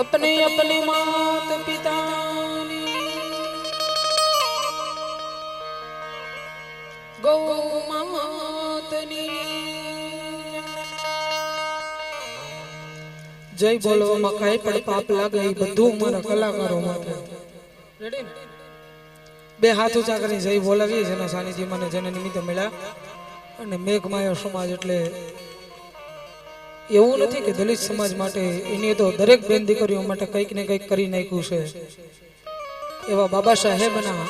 अपने अपने मात पिता गौ मातनी जय बोलो मकाई पर पाप लागे बधु मारा कलाकारो माटे रेडी बे हाथ ऊंचा करी जय बोलावी जेना सानिध्य મને જેને નિમિત્તે મળ્યા અને મેઘમાયા સમાજ એટલે એવું નથી કે દલિત સમાજ માટે એની તો દરેક બેન દીકરીઓ માટે કંઈક ને કંઈક કરી નાખ્યું છે એવા બાબા સાહેબના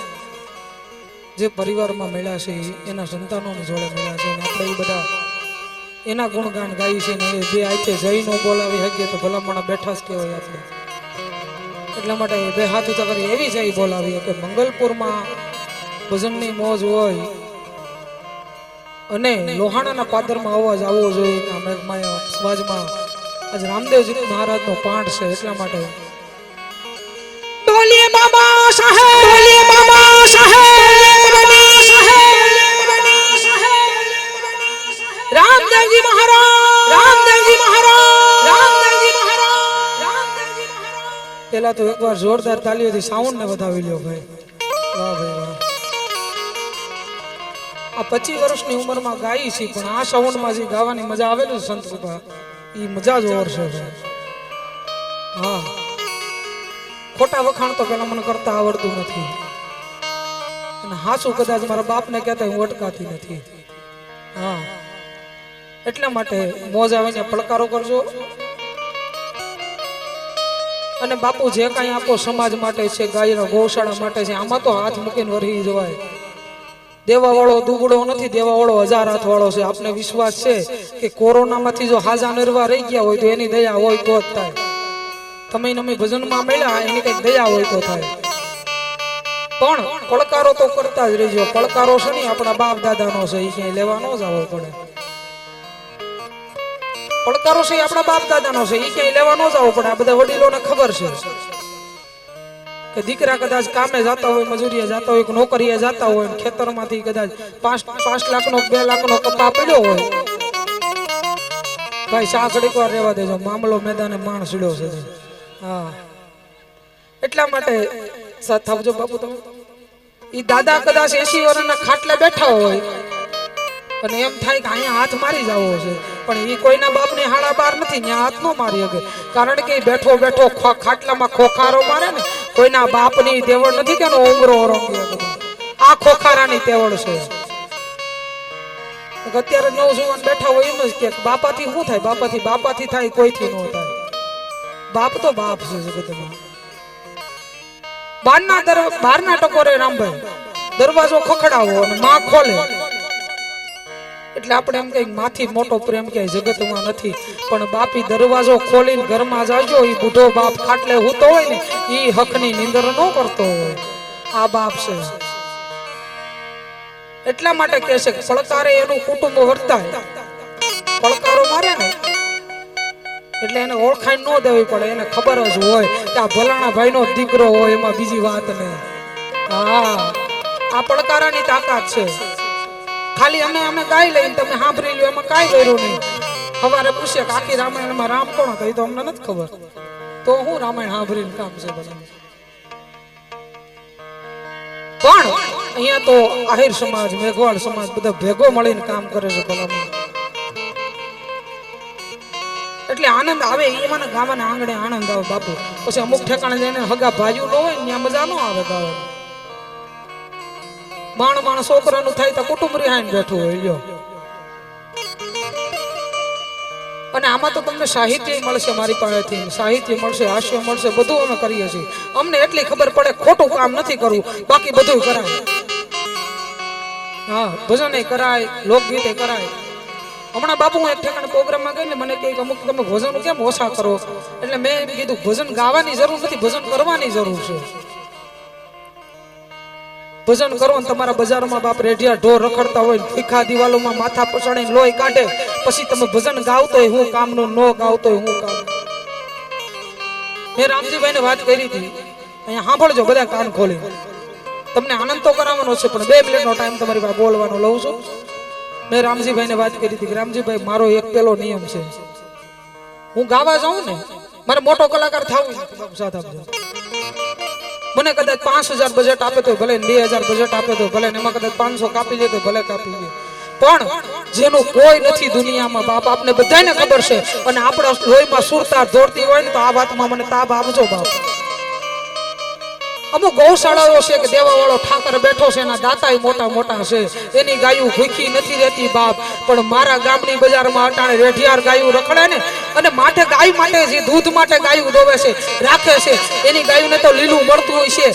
જે પરિવારમાં મળ્યા છે એના સંતાનોની જોડે મળ્યા છે અને આપણે એ બધા એના ગુણગાન ગાઈ છે ને બે આંખે જઈને બોલાવી શકીએ તો ભલામણા બેઠા જ કહેવાય આપણે એટલા માટે બે હાથ ઊંચા કરી એવી જઈ બોલાવીએ કે મંગલપુરમાં ભજનની મોજ હોય અને લોહાણાના પાદરમાં અવાજ આવવો જોઈએ કે મેઘમાયા સમાજમાં આજ રામદેવજી મહારાજનો પાઠ છે એટલા માટે બોલીએ બાબા સાહેબ બોલીએ બાબા સાહેબ રામદેવજી મહારાજ રામદેવજી મહારાજ રામદેવજી મહારાજ રામદેવજી મહારાજ પેલા તો એકવાર જોરદાર તાલીઓથી સાઉન્ડ ને વધાવી લ્યો ભાઈ વાહ ભાઈ વાહ આ 25 વર્ષની ઉંમરમાં ગાઈ છે પણ આ સાઉન્ડમાં જે ગાવાની મજા આવે ને સંત કૃપા એ મજા જ ઓર છે હા ખોટા વખાણ તો પેલા મને કરતા આવડતું નથી અને હાસું કદાચ મારા બાપને કહેતા હું અટકાતી નથી હા એટલા માટે મોજ આવે ને પડકારો કરજો અને બાપુ જે કાંઈ આપો સમાજ માટે છે ગાયના ગૌશાળા માટે છે આમાં તો હાથ મૂકીને વરહી જવાય દેવા વાળો દુબળો નથી દેવા વાળો 1000 હાથ વાળો છે આપને વિશ્વાસ છે કે કોરોનામાંથી જો હાજા નિર્વા રહી ગયા હોય તો એની દયા હોય તો જ થાય તમે અમે ભજનમાં મળ્યા એની કઈક દયા હોય તો થાય પણ પડકારો તો કરતા જ રહેજો પડકારો છે ને આપણા બાપ દાદાનો છે એ ક્યાંય લેવાનો જ આવવો પડે પડકારો છે આપણા બાપ દાદાનો છે એ ક્યાંય લેવાનો જ આવવો પડે આ બધા વડીલોને ખબર છે કે દીકરા કદાચ કામે જતા હોય મજૂરીએ જતા હોય નોકરીએ જતા હોય ખેતરમાંથી કદાચ 5 લાખનો 2 લાખનો કપા પડ્યો હોય ભાઈ શા ઘડીક વાર રહેવા દેજો મામલો મેદાને માણ સીડ્યો છે હા એટલા માટે સાથ આવજો બાપુ તમે ઈ દાદા કદાચ 80 વર્ષના ખાટલે બેઠા હોય અને એમ થાય કે અહીંયા હાથ મારી જાવો છે પણ ઈ કોઈના બાપની હાડા બાર નથી ત્યાં હાથ નો મારી શકે કારણ કે બેઠો બેઠો ખાટલામાં ખોખારો મારે ને કોઈના બાપની તેવડ નથી કે ઉમરો ઓરંગી આ ખોખારાની તેવડ છે અત્યારે નવજુવાન બેઠા હોય એમ જ કે બાપાથી શું થાય બાપાથી થાય કોઈથી ન થાય બાપ તો બાપ છે જગતમાં બારના ટકોરે રામભાઈ દરવાજો ખખડાવો અને માં ખોલે એટલે આપણે એમ કઈ માથી મોટો પ્રેમ કે જગતમાં નથી પણ બાપી દરવાજો ખોલીને ઘરમાં જાજો ઈ બુઢો બાપ ખાટલે હૂતો હોય ને ઈ હકની નિંદર ન કરતો હોય આ બાપ છે એટલા માટે કહે છે કે પડકારે એનું કુટુંબ વર્તાય પડકારો મારે ને એટલે એને ઓળખાણ ન દેવી પડે એને ખબર જ હોય કે આ ભલાણા ભાઈનો દીકરો હોય એમાં બીજી વાત નહીં હા આ પડકારાની તાકાત છે ખાલી અમે ગાઈ લઈને તમે સાંભળી લ્યો એમાં કાંઈ કર્યું નહીં સવારે પૂછે કે આખી રામાયણમાં રામ કોણ હતો એ તો અમને નથી ખબર તો હું રામાયણ સાંભળીને કામ છે બધા પણ અહીંયા તો આહિર સમાજ મેઘવાળ સમાજ બધા ભેગો મળીને કામ કરે છે ભલામણ એટલે આનંદ આવે એ મને ગાવાના આંગણે આનંદ આવે બાપુ પછી અમુક ઠેકાણે જઈને હગા ભાઈઓ ન હોય ને ત્યાં મજા ન આવે ગાવા બાણ છોકરાનું થાય તો કુટુંબ રિહાઈને બેઠું હોય લ્યો અને આમાં તો તમને સાહિત્ય મળશે મારી પાસેથી સાહિત્ય મળશે હાસ્ય મળશે બધું અમે કરીએ છીએ અમને એટલી ખબર પડે ખોટું કામ નથી કરવું બાકી બધું કરાય હા ભજન કરાય લોકગીત કરાય હમણાં બાપુ હું એક ઠેકાણે પ્રોગ્રામમાં ગઈ ને મને કે અમુક તમે ભજન કેમ ઓછા કરો એટલે મેં એમ કીધું ભજન ગાવાની જરૂર નથી ભજન કરવાની જરૂર છે ભજન કરો ને તમારા બજારમાં બાપ રેઢિયા ઢોર રખડતા હોય ભીખા દિવાલોમાં માથા પછાડીને લોહી કાઢે પછી તમે ભજન ગાવતો હોય હું કામનું ન ગાવતો હોય હું કામ મેં રામજીભાઈને વાત કરી હતી અહીંયા સાંભળજો બધા કાન ખોલી તમને આનંદ તો કરાવવાનો છે પણ 2 મિનિટનો ટાઈમ તમારી પાસે બોલવાનો લઉં છું મેં રામજીભાઈને વાત કરી હતી કે રામજીભાઈ મારો એક પેલો નિયમ છે હું ગાવા જાઉં ને મારે મોટો કલાકાર થવું નથી બાપુ, સાથ આપજો. મને કદાચ 5000 બજેટ આપે તો ભલે, 2000 બજેટ આપે તો ભલે, એમાં કદાચ 500 કાપી લે તો ભલે કાપી લે, પણ જેનું કોઈ નથી દુનિયામાં બાપ, આપને બધાને ખબર છે. અને આપણા લોહીમાં સુરતા દોડતી હોય ને તો આ વાતમાં મને તાબ આપજો બાપ. અમુક ગૌશાળાઓ છે કે દેવા વાળો ઠાકર બેઠો છે, એના દાતાય મોટા મોટા છે, એની ગાયું ભૂખી નથી રહેતી બાપ. પણ મારા ગામની બજારમાં અટાણે રેઢિયાર ગાયું રખડે ને, અને માટે ગાય માટે જે દૂધ માટે ગાયું દોવે છે, રાખે છે, એની ગાયુંને તો લીલું મળતું હોય છે,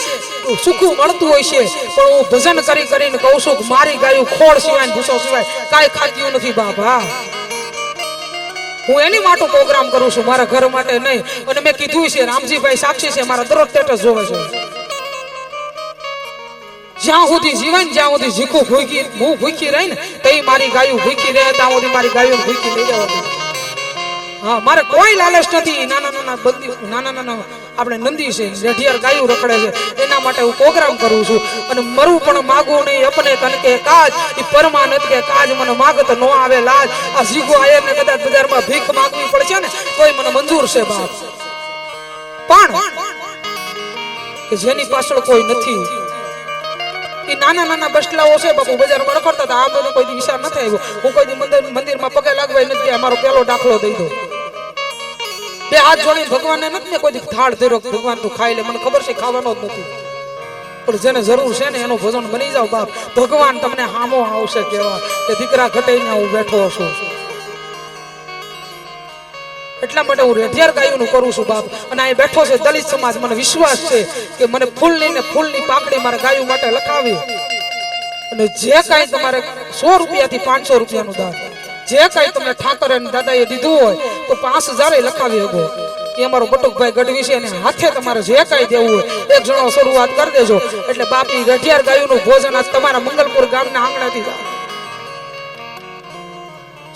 સૂકું મળતું હોય છે, પણ હું ભજન કરી કરીને કહું છું કે મારી ગાયું ખોળ સિવાય ભૂસો સિવાય કાંઈ ખાતી નથી બાપ. હા, હું એની માટે પ્રોગ્રામ કરું છું, મારા ઘર માટે નહીં. અને મેં કીધું છે, રામજીભાઈ સાક્ષી છે, મારા દરરોજ સ્ટેટસ જોવે છે. જ્યાં સુધી જીવન, જ્યાં સુધી જીખું ભૂખી, હું ભૂખી રહી ને તો મારી ગાયું ભૂખી રહે, ત્યાં સુધી મારી ગાયું ભૂખી લઈ જવાની. હા, મારે કોઈ લાલચ નથી. નાના નાના આપણે નંદી છે, રેઢિયાર ગાયું રખડે છે, એના માટે હું પ્રોગ્રામ કરું છું. અને મરું પણ માગું નહીં, અપને તન કે કાજ, ઈ પરમાનંદ કે કાજ, મને માગત નો આવે લાજ. આ જીગો આયર ને કદાચ બજારમાં ભીખ માંગવી પડશે ને તોય મને મંજૂર છે બાપ. પણ કે જેની પાછળ કોઈ નથી, એ નાના નાના બસલાઓ છે બાપુ, બજારમાં રખડતા હતા, આ બધું કોઈ વિચાર નથી આવ્યો. હું કોઈ મંદિરમાં પગે લાગવાય નથી, મારો પેલો દાખલો દઈ દો. બે હાથ જોડીને ભગવાનને નથી ને કોઈ થાળ ધર્યો, ભગવાન તું ખાઈ લે, મને ખબર છે ખાવાનો જ નથી, પણ જેને જરૂર છે ને એનું ભોજન બની જાવ બાપ. ભગવાન તમને હામો આવશે કેવા કે દીકરા ઘટાઈને હું બેઠો છું. એટલા માટે હું રેઢિયાર ગાયું નું કરું છું બાપ. અને અહીં બેઠો છે દલિત સમાજ, મને વિશ્વાસ છે કે મને ફૂલની ને ફૂલની પાકડી મારા ગાયું માટે લખાવી. અને જે કાંઈ તમારે 100 રૂપિયાથી 500 રૂપિયાનું દાન, જે કાંઈ તમને ઠાકર અને દાદાએ દીધું હોય તો 5000 લખાવી શકો. એ અમારો બટુકભાઈ ગઢવી છે, એને હાથે તમારે જે કાંઈ દેવું હોય એક જણો શરૂઆત કરી દેજો. એટલે બાપી રેઢિયાર ગાયું નું ભોજન આજ તમારા મંગલપુર ગામના આંગણાથી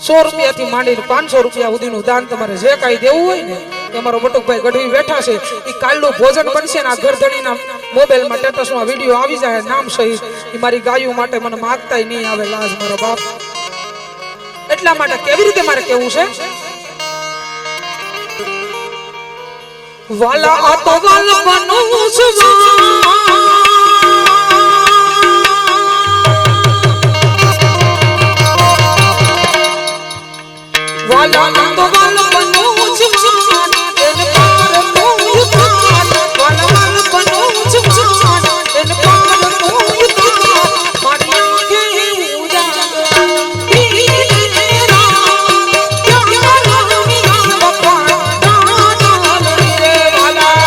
100 રૂપિયાથી માંડીને 500 રૂપિયા સુધીનું દાન તમારે જે કાંઈ દેવું હોય ને, અમારો બટુકભાઈ ગઢવી બેઠા છે, એ કાલનું ભોજન બનશે ને આ ઘરધણીના મોબાઈલમાં સ્ટેટસમાં વિડીયો આવી જાય નામ સહિત. એ મારી ગાયું માટે મને માગતાય નહીં આવે લાજ મારો બાપ. એટલા માટે કેવી રીતે મારે કેવું છે, વાલા આ તો વાલ બનું છું, વાલા આ તો વાલ બનું છું, એને પાર નું યુતાન, વાલા વાલ બનું છું, એને પાર નું યુતાન, મારી આંખે ઉજાગરા તીરા પ્યારા મીરા બાપા દાન રે વાલા.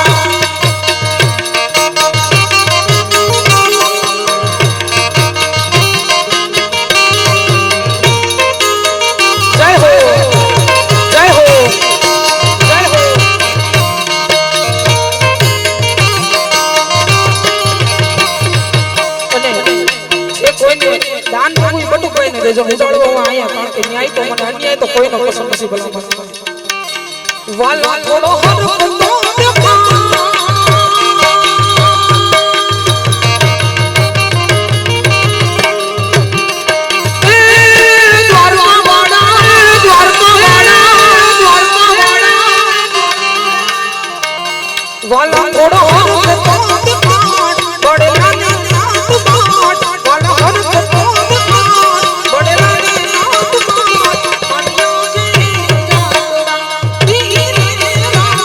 જય હો, જય હો, જય હો. અને એ કોઈને દાન કરવું એ બધું કોઈને દેજો, ઉજાડવો હું અહીંયા, કારણ કે ન્યાય તો મને અન્યાય તો કોઈનો પસંદ નથી ભલા. વાલા થોડો હર તો वाला थोड़ा हर बड़े रानी नाथ बाट, वाला हर बड़े रानी नाथ बाट, मनिया के जागरा धीरे राम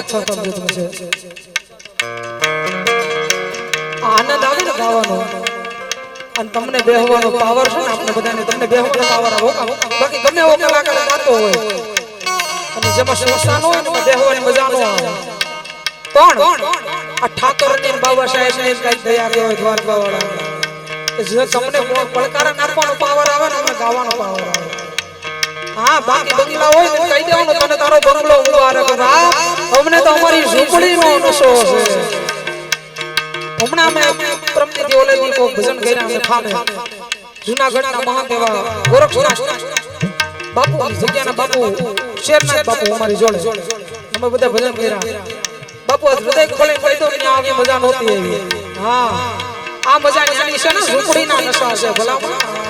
સાથ આપજો તમે છે આનંદ આવે ને ગાવાનો અને તમને બેહવાનો પાવર છે ને આપણે બધાને તમને બેહવાનો પાવર આવો બાકી ગમે એવો કલાકાર ગાતો હોય અને જેમાં શ્મશાન હોય ને બેહવાની મજા નો આવે કોણ આ ઠાકોરની બાબા સાહેબ ને કઈ દયા કે હોય દ્વારકા વાળા જે તમને પડકાર નાખવાનો પાવર આવે ને ગાવાનો પાવર આવે હા બાકી બંગલા હોય ને કહી દેવાનું તને તારો બંગલો મુબારક અમને તો અમારી ઝૂંપડીનો નશો છે હમણાં અમે પ્રમદીથી ઓલેથી કોઈ ભજન કર્યા અમે ફામે જૂનાગઢના મહાદેવા ગોરખનાથ બાપુ જગ્યાના બાપુ શેરનાથ બાપુ અમારી જોડે અમે બધા ભજન કર્યા બાપુ હૃદય ખોલીને કહી દો ત્યાં આવી મજા નહોતી એવી હા આ મજા ન્યાની છે ને ઝૂંપડીના નશા છે ભલામણ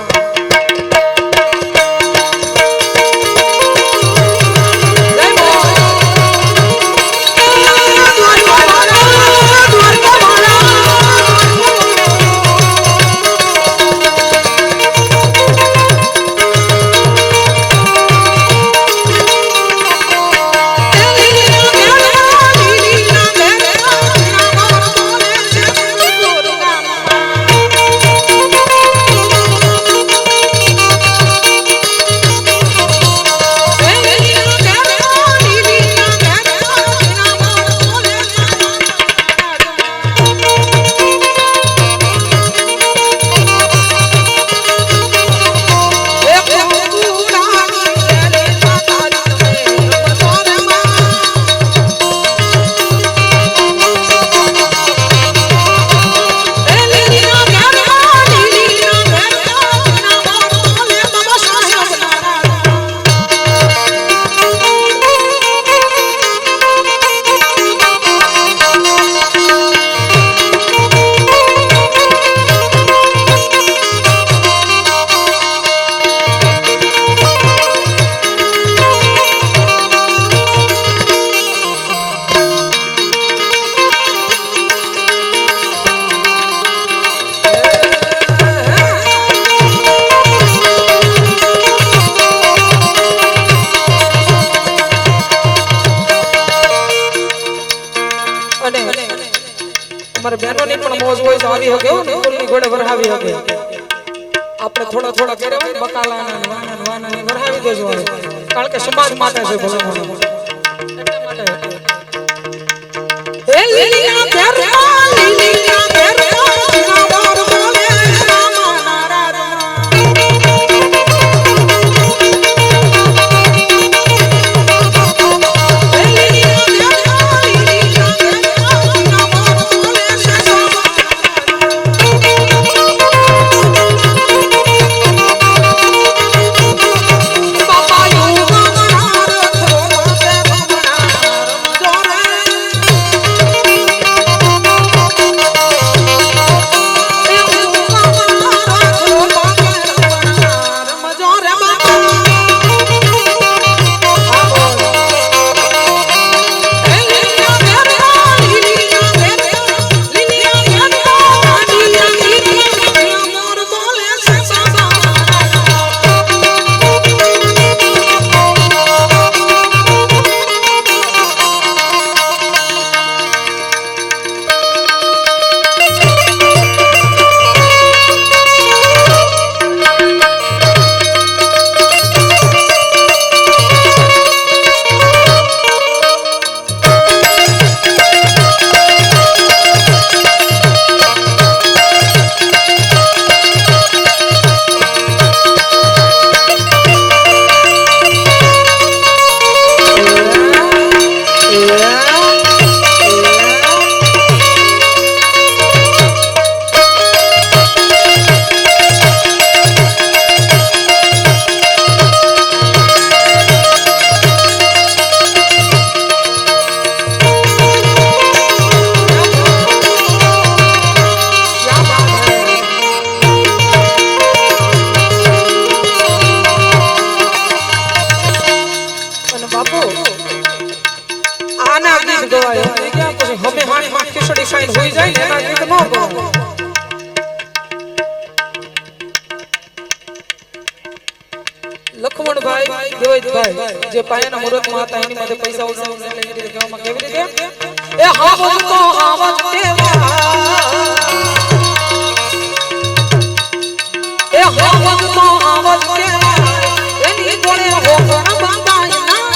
અમારે બહેનોની પણ મોજ હોય તો આવી હકે ને ફૂલની ઘોડે વરહાવી હકે આપણે થોડા થોડા કર્યા હોય બકાલાના વાના વાના વરહાવી દેજો કારણ કે સમાજ માટે છે ભલામણ એટલા માટે એ લીલા પેરવા લીલા પેરવા જીવાવાર બોલે રામ નારાયણ લખમણભાઈ દેવઈભાઈ જે પાયાના મુહૂર્તમાં હતા એની માટે પૈસા ઉછાળીને એટલે એ રીતે કહેવામાં કેવી રીતે એ હાવજ તો હાવજ કેવા એ હાવજ તો હાવજ કેવા એની જોડે હોકણ બાંધાય ના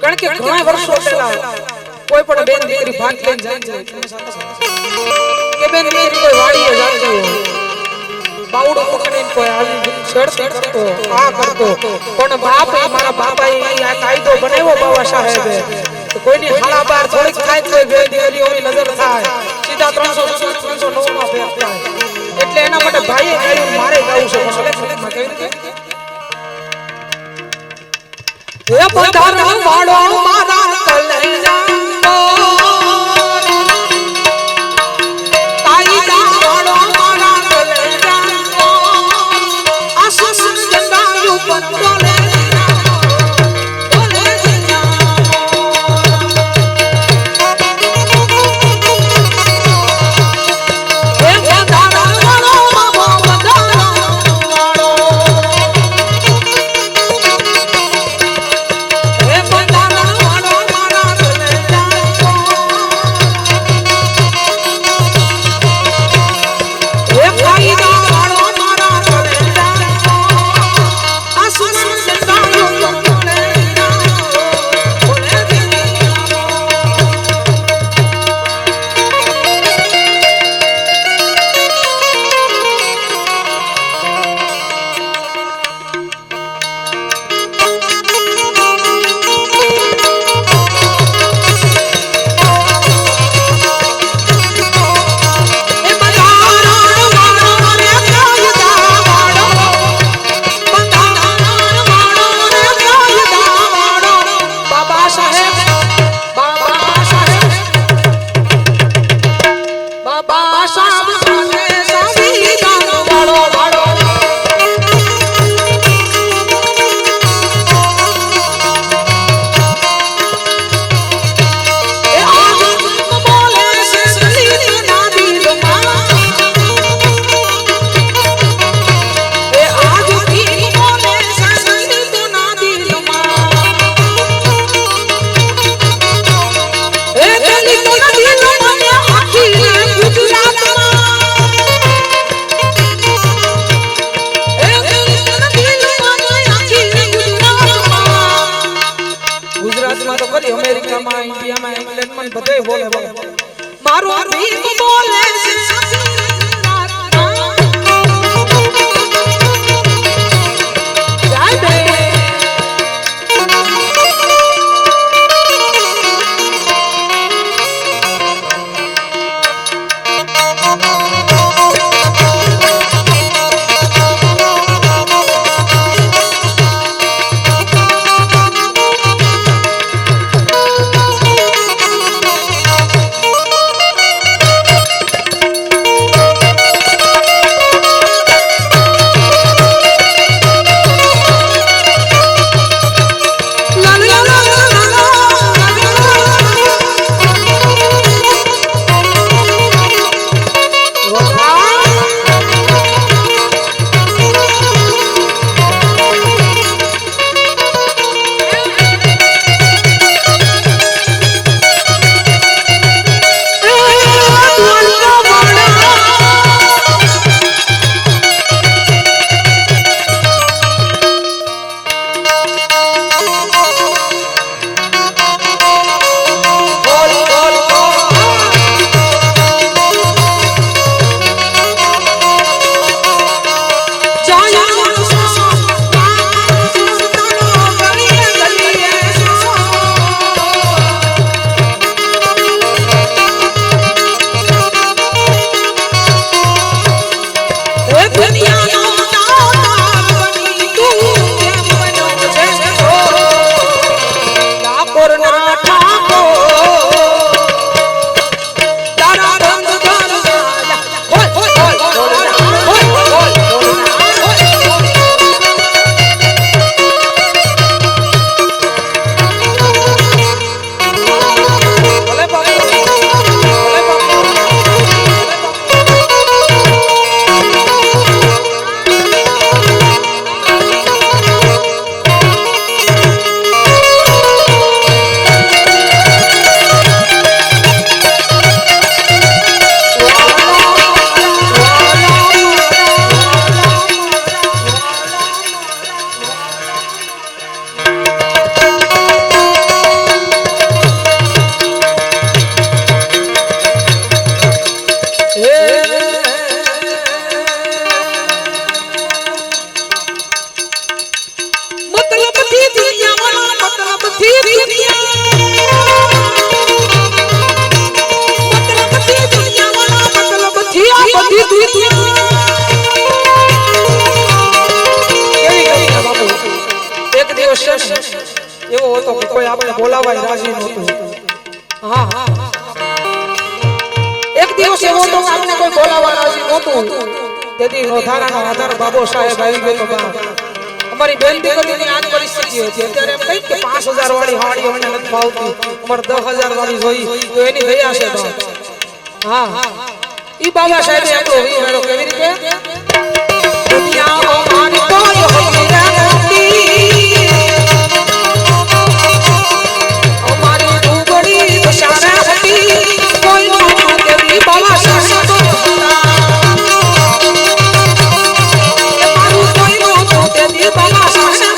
કારણ કે ઘણા વર્ષો પહેલા કોઈ પણ બેન દીકરી ભાગ લઈને જાય કે બેન દીકરી કોઈ વાડીએ જાતી હોય બાવડો પકડીને કોઈ આવી છેડછાડ કરતો આ કરતો પણ બાપ મારા બાપાએ આ કાયદો બનાવ્યો બાબા સાહેબે તો કોઈની હાલા બાર થોડીક થાય કોઈ બેન દીકરીઓની નજર થાય સીધા 300 માં ફેર થાય એટલે એના માટે ભાઈએ કહ્યું મારે ગાવું છે પણ કેવી રીતે એ પધારા વાળો મારા કલૈયા તાઈડા વાળો મારા કલૈયા આસસ ગંગાયું પંડોલે Bye. કોઈ આપણે બોલાવાય રાજી નહોતું. હા એક દિવસ એવો તો આપણે કોઈ બોલાવા રાજી નહોતું. તેથી નોધારાનો આધાર બાબો સાહેબ આવી ગયો તો બા અમારી બેન દીકરીની આજ પરિસ્થિતિ હતી. અત્યારે એમ કહી કે 5000 વાળી હાડી મને નથી ભાવતી, અમારે 10000 વાળી જોઈ તો એની દયા છે બા. હા ઈ બાબા સાહેબે આપણો વિચારો કેવી રીતે દુનિયા અમારી કોઈ હોતી અમારી ડુંગળી દશારા હતી કોઈ નો દેવી બાબા સાહેબ મારું કોઈ નો દેવી બાબા સાહેબ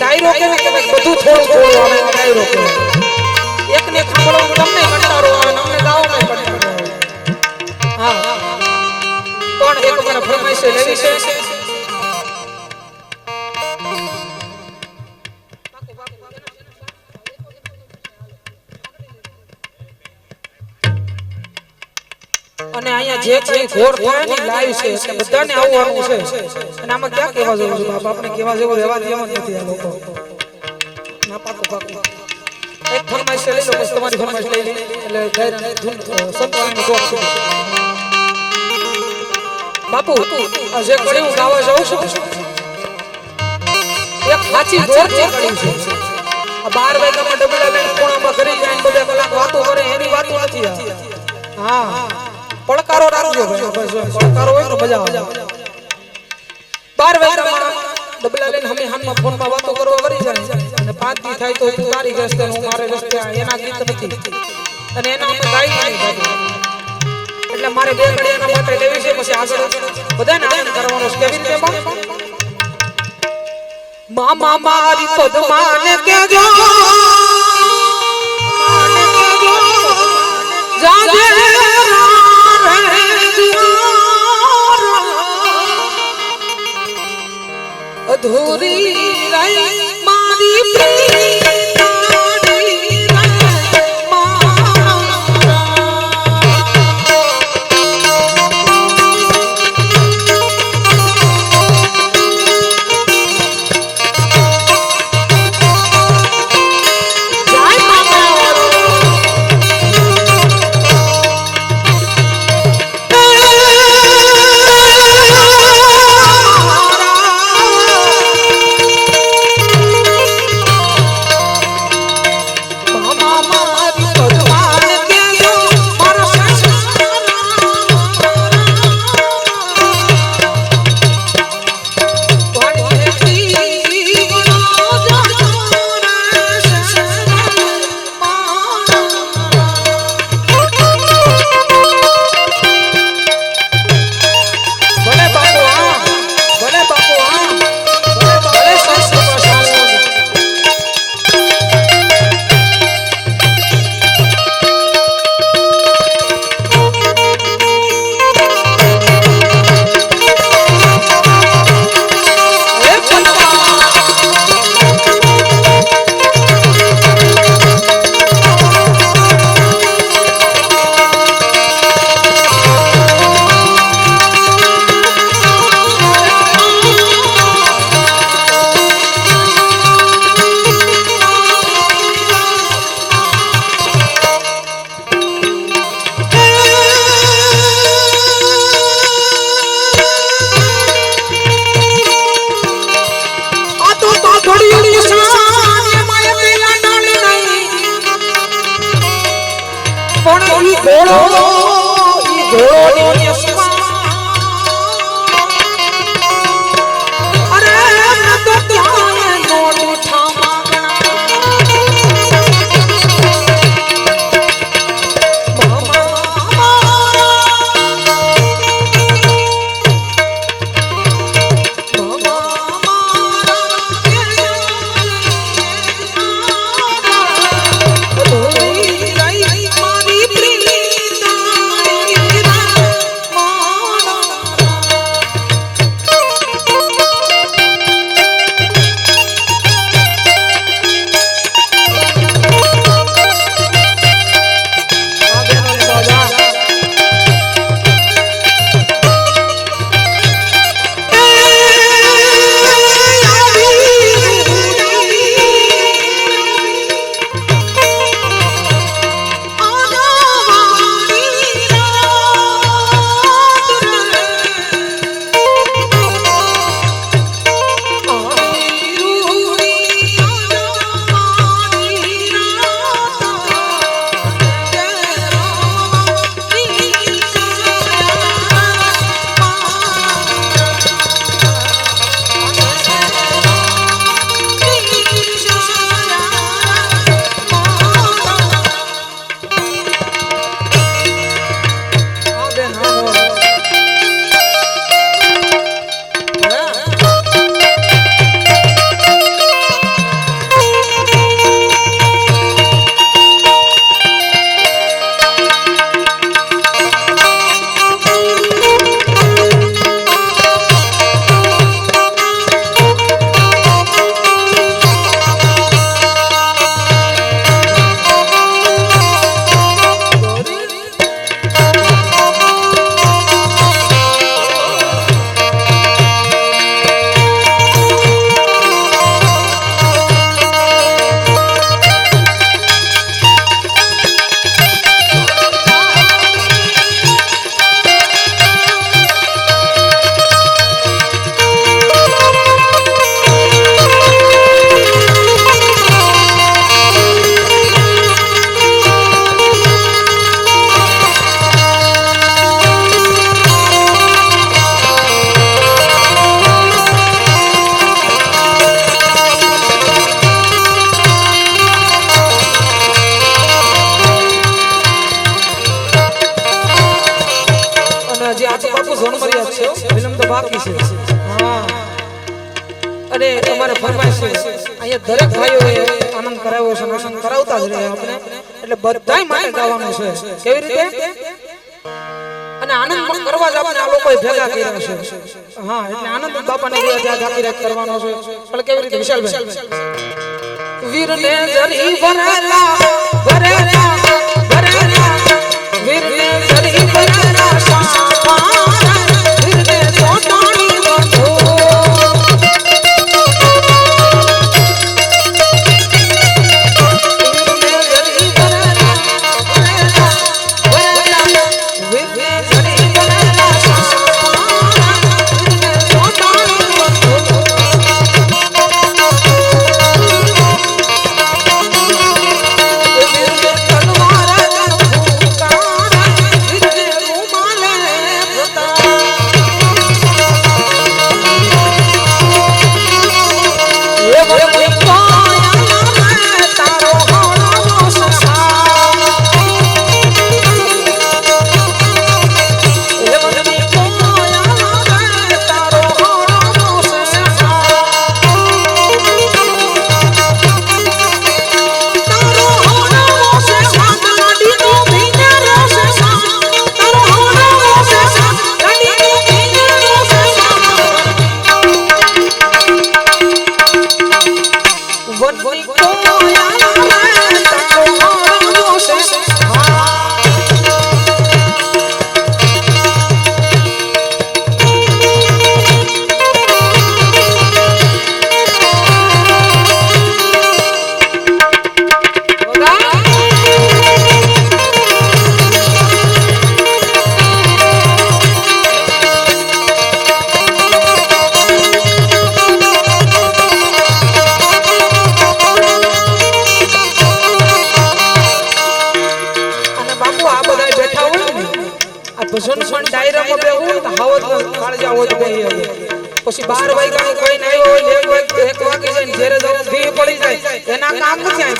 ડાયરો કેવો કે બધું થોડું થોડું આવે ડાયરો કેવો એકને ખાંભળો તમને કંટાળો આવે અમને ગાવામાં કંટાળો આવે. હા પણ એક મને ફરમાઈશ લેવી છે. અને અહીંયા જે કઈ ઘોર થાય ને લાઈવ છે એટલે બધાને આવવાનું છે. અને આમાં ક્યાં કહેવા જેવું છે બાપ, આપણે કહેવા જેવું રહેવા દે એમ જ નથી આ લોકો. ના પાકો પાકો એક ફરમાઈશ લઈ લો પછી તમારી ફરમાઈશ લઈ લે એટલે સંતવાણીનો દોર છે. બાપુ આ જે કડી હું ગાવા જાઉં છું એક સાચી દોર છે કડી છે. આ 12 વાગ્યામાં ડબલા લઈને કોણામાં કરી જાય 2 કલાક વાતો કરે એની વાતો નથી આ. હા પડકારો રાખજો ભાઈ, પડકારો હોય તો મજા આવે. 12 વાગ્યામાં ડબલા લઈને હમે હામમાં ફોનમાં વાતો કરવા વળી જાય અને 5 દી થાય તો તું તારી રસ્તે હું મારે રસ્તે એના ગીત નથી અને એના અમે ગાઈ નહીં. એટલે મારે 2 ઘડિયાના માટે લેવી છે પછી આગળ બધાને આનંદ કરવાનો છે. કેવી રીતે મામા મારી પદ્માને કેજો જાજે અધૂરી રહી મારી પ્રીતાની ઘોડો ઈ ઘોડોની યશમાં અરે ન તો ત્યાં નોટ ઠામા બાકી છે હા અને તમારે ફરમાઈશ છે અહીંયા દરેક ભાઈઓએ આનંદ કરાવ્યો છે આનંદ કરાવતા જ રહે આપણે એટલે બધાય માટે ગાવાનું છે કેવી રીતે અને આનંદ પણ કરવા જ આપણે આ લોકોએ ભેગા કર્યા છે હા એટલે આનંદ બાપાને જાગી રાખ કરવાનો છે પણ કેવી રીતે વિશાલભાઈ વીરને જરી ભરેલા ભરેલા ભરેલા વીરને જરી ભરેલા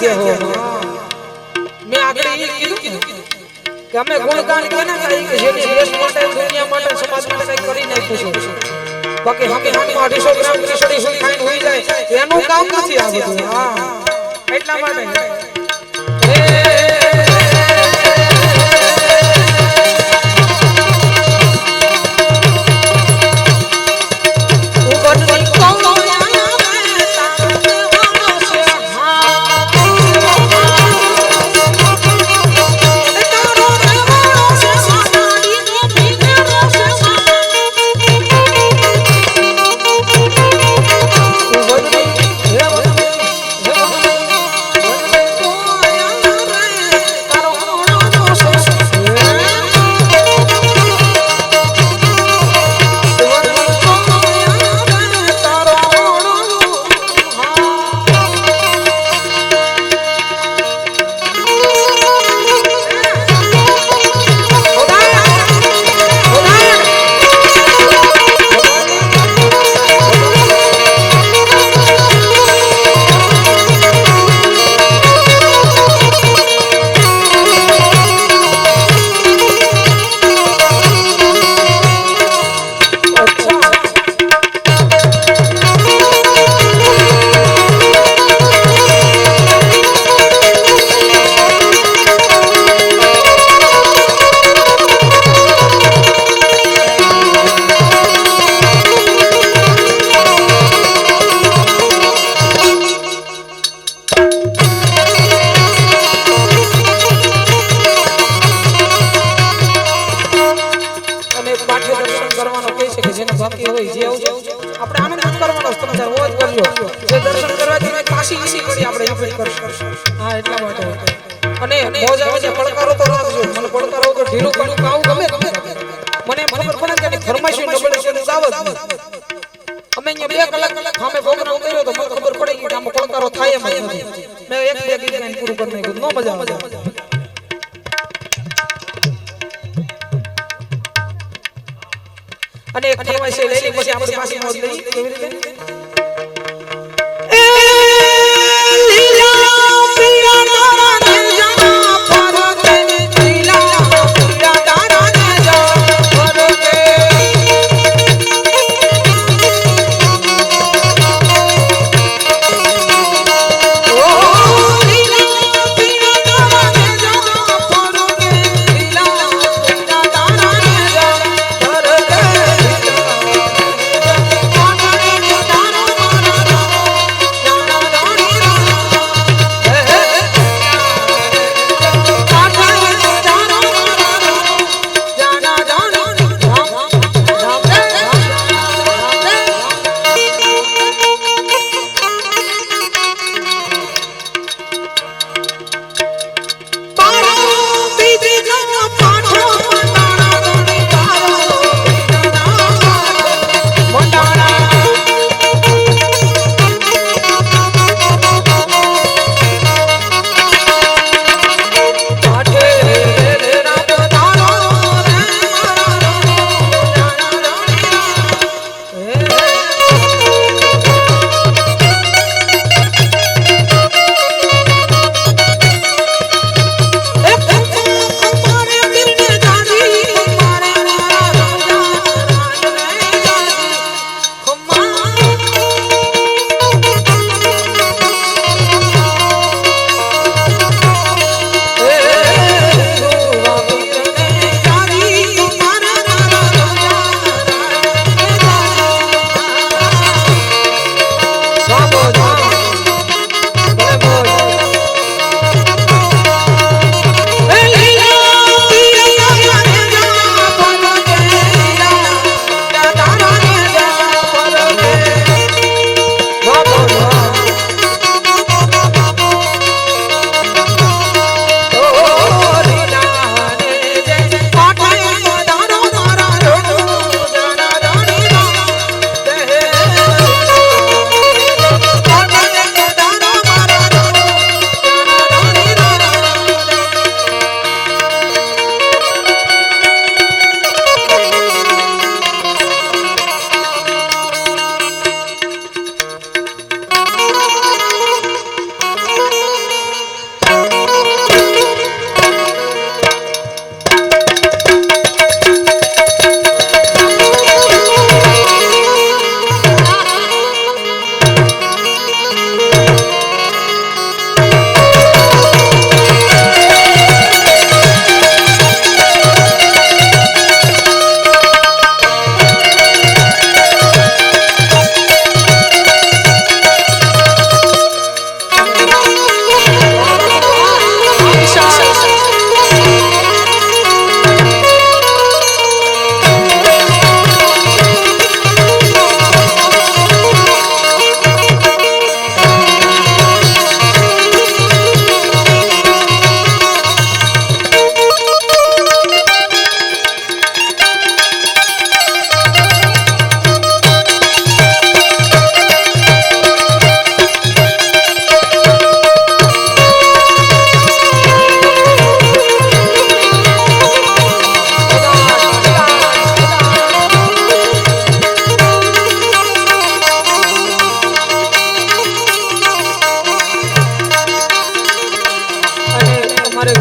ગયા હો મેં આગળ એ કીધું કે અમે ગુણગાન કેના કરી કે જે દેશ માટે દુનિયા માટે સમાજ માટે કઈ કરી નાખ્યું છે બાકી હમે હાથમાં 250 ગ્રામ ખીચડી સુધી ખાઈને હોઈ જાય એનું કામ નથી આ બધું હા એટલા માટે હા એટલા માટે અને મોજ આવે છે પડકારો તો રાખજો મને પડકારો તો ઢીલું પડું કાવું ગમે મને ખબર પડે કે ફરમાઈશ ડબલ નું દાવત અમે અહીંયા 2 કલાક સામે પ્રોગ્રામ કર્યો તો મને ખબર પડી કે આમાં પડકારો થાય એમ નથી મેં 1-2 ગીત પૂરું કરી નાખ્યું નો મજા આવે અને એક ફરમાઈશ લઈ લે પછી આપણી પાસે મોજ લઈ કેવી રીતે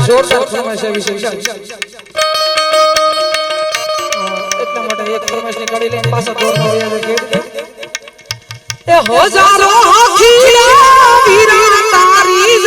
જોરદાર ફરમાઈશ વિશે એટલા માટે એક ફરમાઈશ ની કાઢી લઈને પાછા દોરમાં વયા જાય કે એ હજારો હખિયા વીરા તારી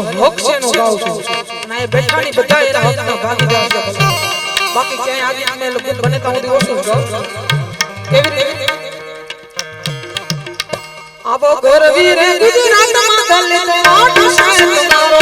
એનો હક છે એનો ગાઉં છું અને એ બેઠાની બધા એના હકના ભાગીદાર છે બાકી ક્યાંય આગે અમે લોકો બને તો હું ઓછું ગાઉં કેવી રીતે આવો ગોરવી રે ગુજરાતમાં દલિત આઠ સાહેબ મારો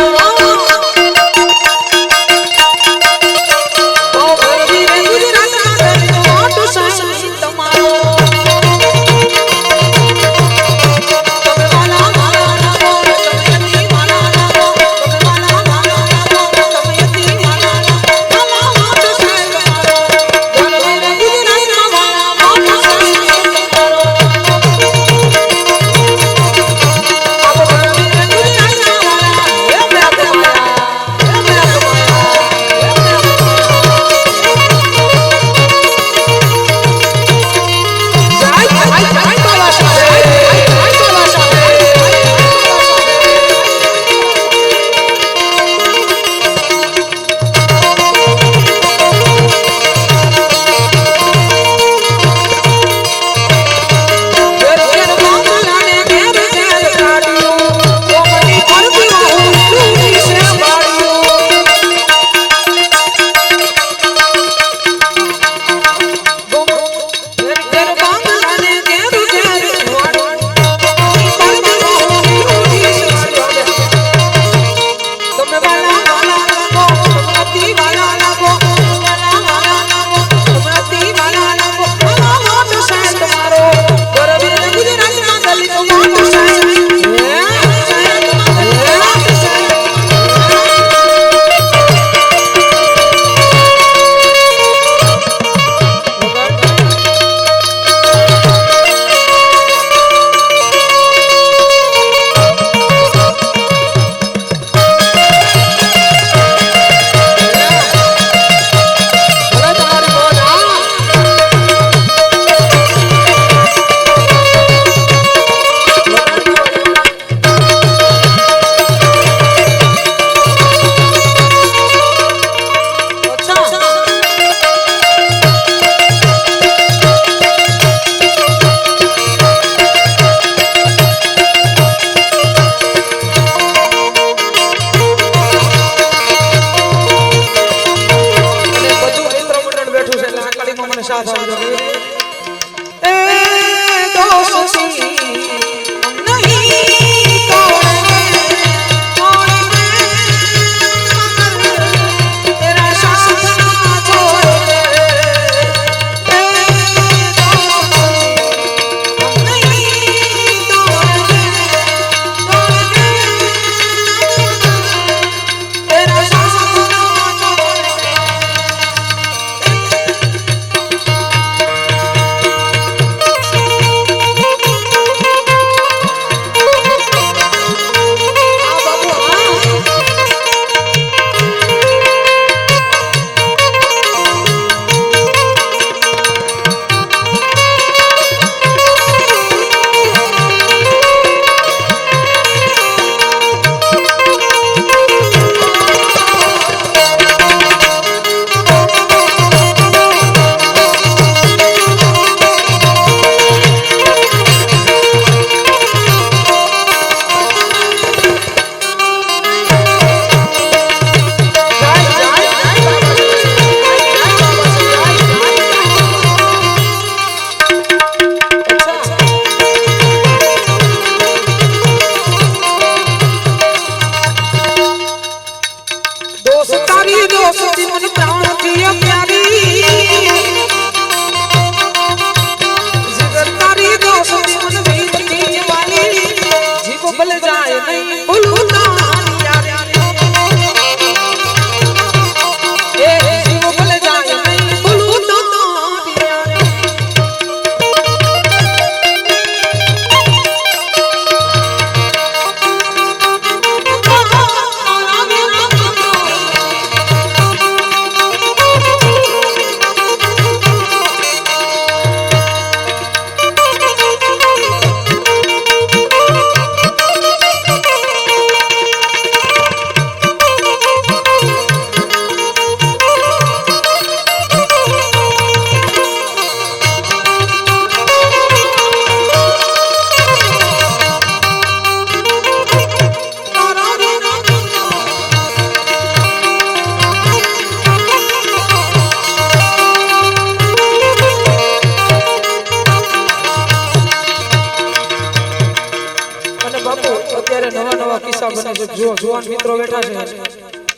જો જુવાન મિત્રો બેઠા છે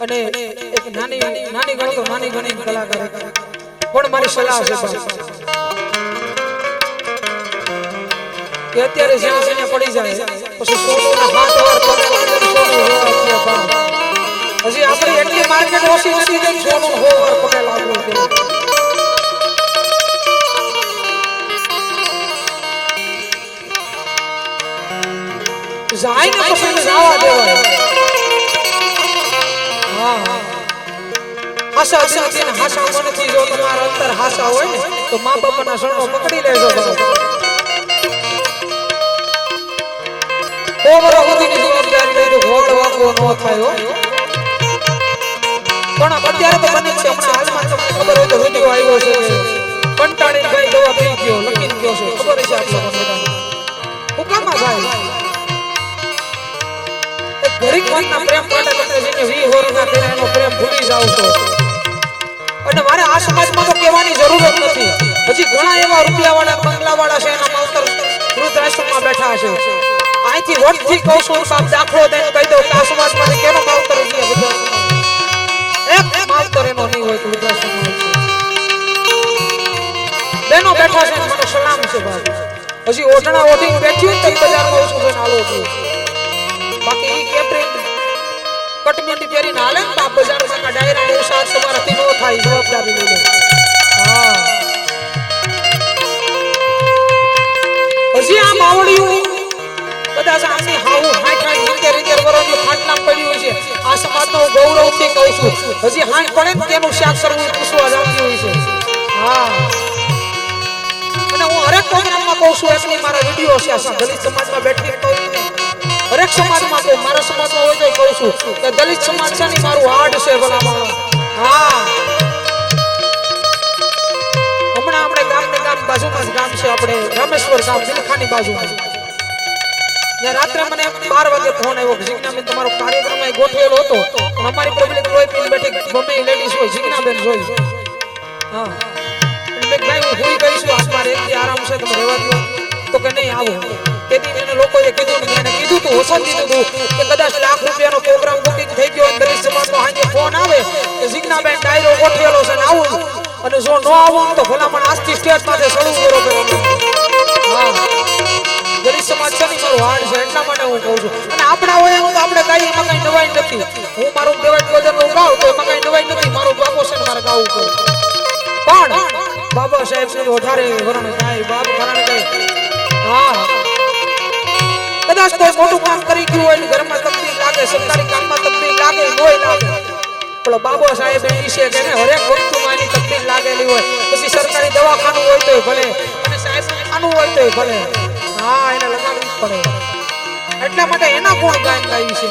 અને એક નાની નાની ગણો તો નાની ગણી કલાકાર પણ મારી સલાહ છે કે અત્યારે જ્યાં એને પડી જાય પછી સોનુના હાથ વાર કરે હજી આપણી એટલી માર્કેટ ઓછી નથી કે સોનું હો વાર પગે લાગવું કે જાય ને પછી જવા દેવાય હા હાસા દિન હાસા મનથી જો તમારા અંતર હાસા હોય ને તો મા બાપાના શરણો પકડી લેજો ઓવર સુધીની જવાબદારી લઈ તો ઘોડ વાગવો ન થાય હો પણ અત્યારે તો બને છે હમણાં હાલમાં તમને ખબર હોય તો વિડિયો આવ્યો છે કંટાળીને ભાઈ દવા પી ગયો લખીને ગયો છે ખબર છે આપણા બધાને હુકામાં ભાઈ ગરીબ માનના પ્રેમ માટે તમે જેને 20 વર્ષના થયા એનો પ્રેમ ભૂલી જાવ છો અને મારે આ સમાજમાં તો કહેવાની જરૂર જ નથી હજી ઘણા એવા રૂપિયાવાળા બંગલાવાળા છે એના માવતર વૃદ્ધાશ્રમમાં બેઠા છે અહીંથી વોટથી કહું છું બાપ દાખલો દઈને કહી દઉં કે આ સમાજમાંથી કેનો માવતર છે એક માવતર એનો નહીં હોય તો વૃદ્ધાશ્રમમાં બેનો બેઠા છે મને સલામ છે બાપ હજી ઓઢણા ઓઢી બેઠી તો બજારમાં ઓછું થઈને આલો છું બાકી ઈ કેપ્રિન કટમેન્ડી પહેરીને હાલે ને બાપ બજારમાં કા ડાયરા ઓછા તમારાથી નો થાય જવાબદારી લઈ લો હા હજી આ માવડિયું કદાચ આમની હાવું હાઈ હાઈ 70 વર્ષનું ખાટલામ પડ્યું છે આ સમાજનો ગૌરવથી કહું છું હજી હાઈ પડે ને તેનું શાક સરવું પૂછવા જાણતી હોય છે હા અને હું હરેક પ્રોગ્રામમાં કહું છું એટલી મારા વિડિયો છે આ દલિત સમાજમાં બેઠી કહું હરેક સમાજમાં તો મારા સમાજમાં હોય તો કહું છું કે દલિત સમાજ છે ને મારું હાડ છે ભલામાં હા હમણાં આપણે ગામને ગામ બાજુમાં જ ગામ છે આપણે રામેશ્વર ગામ દિલખાની બાજુમાં ત્યાં રાત્રે મને 12 વાગે ફોન આવ્યો કે જીજ્ઞાબેન તમારો કાર્યક્રમ અહીં ગોઠવેલો હતો પણ અમારી પબ્લિક લોહી પીને બેઠી ગમે એ લેડીઝ હોય જીજ્ઞાબેન જોઈ હા મેં ભાઈ હું હોઈ ગઈ છું આસમારે એક આરામ છે તમે રહેવા દો તો કે નહીં આવો તેથી એને લોકોએ કીધું ને એને કીધું તો હોસન દીધું કે કદાચ લાખ રૂપિયાનો પ્રોગ્રામ બુકિંગ થઈ ગયો દલિત સમાજનો આજે ફોન આવે કે જીજ્ઞાબેન ડાયરો ગોઠવેલો છે ને આવું અને જો ન આવું તો ભલામણ આજથી સ્ટેજ માથે સળું બરોબર હા દલિત સમાજ છે ને મારું હાડ છે એટલા માટે હું કહું છું અને આપણા હોય હું તો આપણે ગાઈએ એમાં કઈ નવાઈ નથી હું મારું દેવાય ગોદરનું ગાઉં તો એમાં કઈ નવાઈ નથી મારો બાપો છે ને મારે ગાવું કહું પણ બાબા સાહેબ છે 18 વરણ થાય બાપ કારણ કે હા કદાચ કોઈ મોટું કામ કરી ગયું હોય ઘરમાં તકલીફ લાગે સરકારી કામમાં તકલીફ લાગે હોય લાગે પણ બાબા સાહેબ એ છે કે ને હરેક વસ્તુમાં એની તકલીફ લાગેલી હોય પછી સરકારી દવાખાનું હોય તોય ભલે અને સાહેબ ખાનું હોય તોય ભલે હા એને લગાડવી પડે એટલા માટે એના ગુણ ગાયન ગાવી છે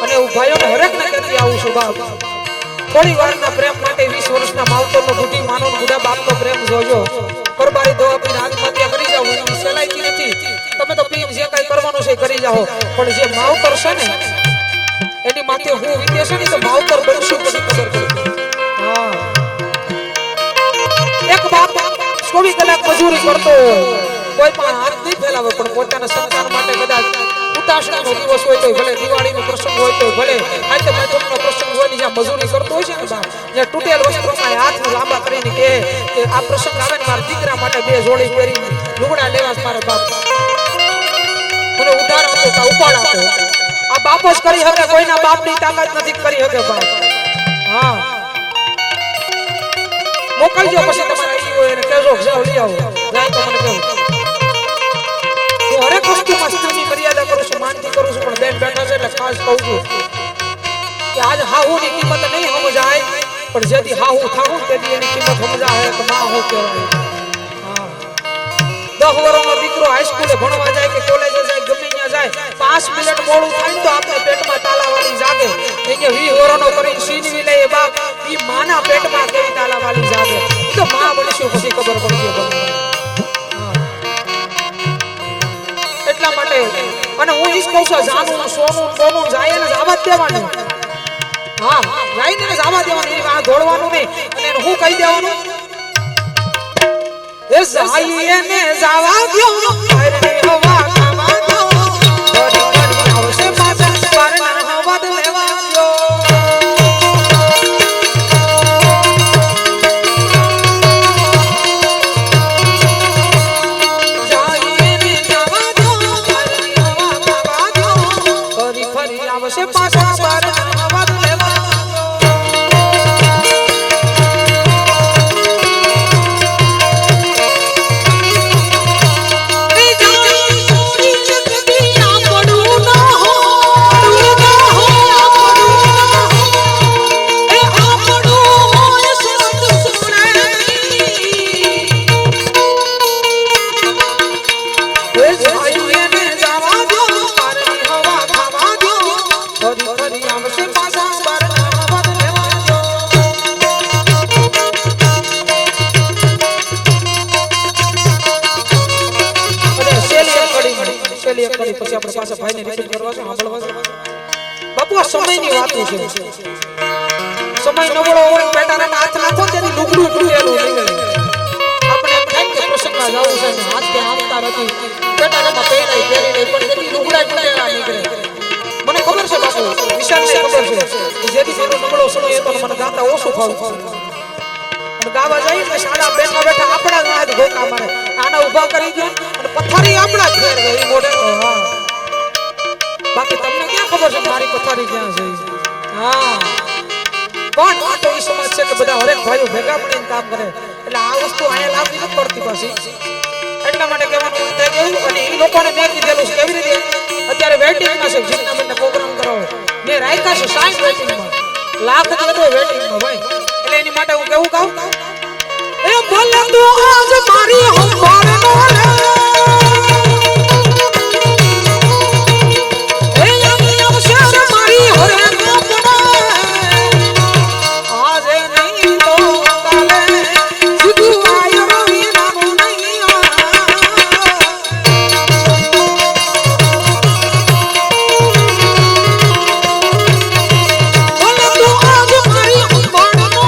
અને હું ભાઈઓને હરેકને કહેતી આવું છું બાપ થોડી વારના પ્રેમ માટે 20 વર્ષના માવતરનો બુઢી માનો બુઢા બાપનો પ્રેમ જોજો પરબારી દવા પીને આત્મહત્યા કરી જાવ એની સલાઈથી નથી તમે તો પીમ જે કઈ કરવાનું છે કરી જાઓ પણ જે માવતર છે ને એની માથે હું વિદ્યા છે ને તો માવતર બનશું પછી ખબર પડે હા એક બાપ 24 કલાક મજૂરી કરતો કોઈ પણ હાથ નહીં ફેલાવે પણ પોતાના સંતાન માટે કદાચ ઉતાસણીનો દિવસ હોય તો ભલે દિવાળીનો પ્રસંગ હોય તો ભલે આજે મૈથુનનો પ્રસંગ હોય ને જ્યાં મજૂરી કરતો હોય છે ને બાપ જ્યાં તૂટેલ વસ્ત્રોમાં હાથ લાંબા કરીને કે આ પ્રસંગ આવે ને મારા દીકરા માટે 2 જોડી પહેરીને લુગડા લેવા મારે બાપ મને ઉધાર આપો કા ઉપાડ આપો આ બાપ જ કરી શકે કોઈના બાપની તાકાત નથી કરી શકે બાપ હા મોકલજો પછી તમારા ઈ હોય એને કહેજો જાવ લઈ આવો જાય તો મને કહો હું હરેક વસ્તુમાં સ્ત્રીની મર્યાદા કરું છું માનથી કરું છું પણ બેન બેઠા છે એટલે ખાસ કહું છું કે આજ હાહુની કિંમત નહીં સમજાય પણ જેથી હાહુ થાવું તેથી એની કિંમત સમજાય કે માં હો કહેવાય હા 10 વર્ષનો દીકરો હાઈસ્કૂલે ભણવા જાય કે કોલેજે જાય ગમે ત્યાં જાય 5 મિનિટ મોડું થાય તો આપણે પેટમાં તાલાવાળી જાગે એટલે 20 વર્ષનો કરીને સીનવી લે બાપ ઈ માના પેટમાં કેવી તાલાવાળી જાગે તો માં બનશું પછી ખબર પડશે એટલા માટે અને હું ઈસ કહું છું જાનું સોનું બોનું જાય ને જવા દેવાનું હા જાય ને જવા દેવાનું આ દોડવાનું નહીં અને હું કહી દેવાનું એ જાય ને જવા દો અરે હવા કાવા દો ઘડી ઘડી આવશે પાછા પરણા બોલવા છે સાંભળવા છે બાપુ આ સમયની વાતો છે સમય નબળો હોય પેટાના હાથ નાખો તેથી લુગડું તૂટેલું નીકળે આપણે એમ થાય કે પ્રસંગમાં જાવું છે ને હાથ કે આમતા નથી પેટાનામાં પહેરાઈ પહેરી લઈ પણ તેથી લુગડા તૂટેલા નીકળે મને ખબર છે બાપુ વિશાલને ખબર છે કે જેથી જેનો નબળો સમય હતો મને ગાતા ઓછું ફાવતું ગાવા જાય ને સાડા બેઠા બેઠા આપણા જ હાથ ગોકા મારે આના ઊભા કરી દો અને પથારી આપણા જ ફેર ગઈ મોઢે હા બાકી તમને ક્યાં ખબર છે મારી પથારી ક્યાં છે હા પણ આ તો એ સમાજ છે કે બધા હરેક ભાઈઓ ભેગા મળીને કામ કરે એટલે આ વસ્તુ અહીંયા લાગી નથી પડતી પાછી એટલા માટે કહેવાનું થઈ ગયું અને એ લોકોને મેં કીધેલું છે કેવી રીતે અત્યારે વેટિંગમાં છે જીનાબેનને પ્રોગ્રામ કરાવો મેં રાખ્યા છે 60 વેટિંગમાં લાખ દીધો વેટિંગમાં ભાઈ એટલે એની માટે હું કેવું કહું એ ભલે તું આજ મારી હંભાળ નો લે એ યમ શેર મારી હરે નો પડે આજે નહીં તો કાલે સીધું આયો વિનાનું નહીં ભલે તું આજ મારી હંભાળ નો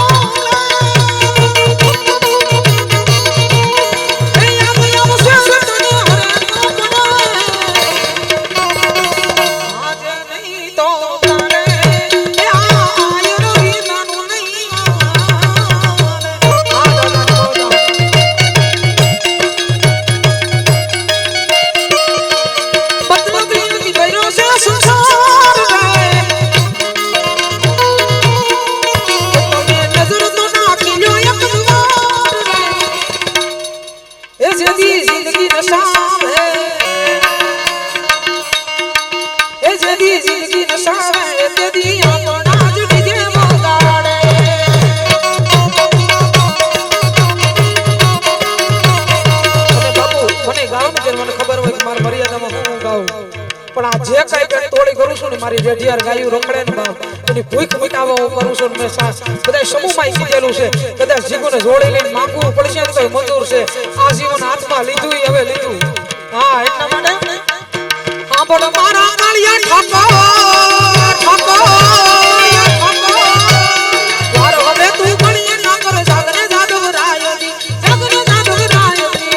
પણ આ જે કઈ કઈ તોડી કરું છું ને મારી રેઢિયાર ગાયું રખડે ને બાપ એની ભૂખ મિટાવવા હું કરું છું ને મેં બધા સમૂહમાં કીધેલું છે કદાચ જીવોને જોડી લઈને માંગવું પડશે તો કઈ મંજૂર છે આ જીવન હાથમાં લીધું હવે લીધું હા એટલા માટે હા બોલો મારા કાળિયા ઠાકોર યાર હવે તું પણ ના કરો જાગને જાદવ રાયો દી જાગને જાદવ રાયો દી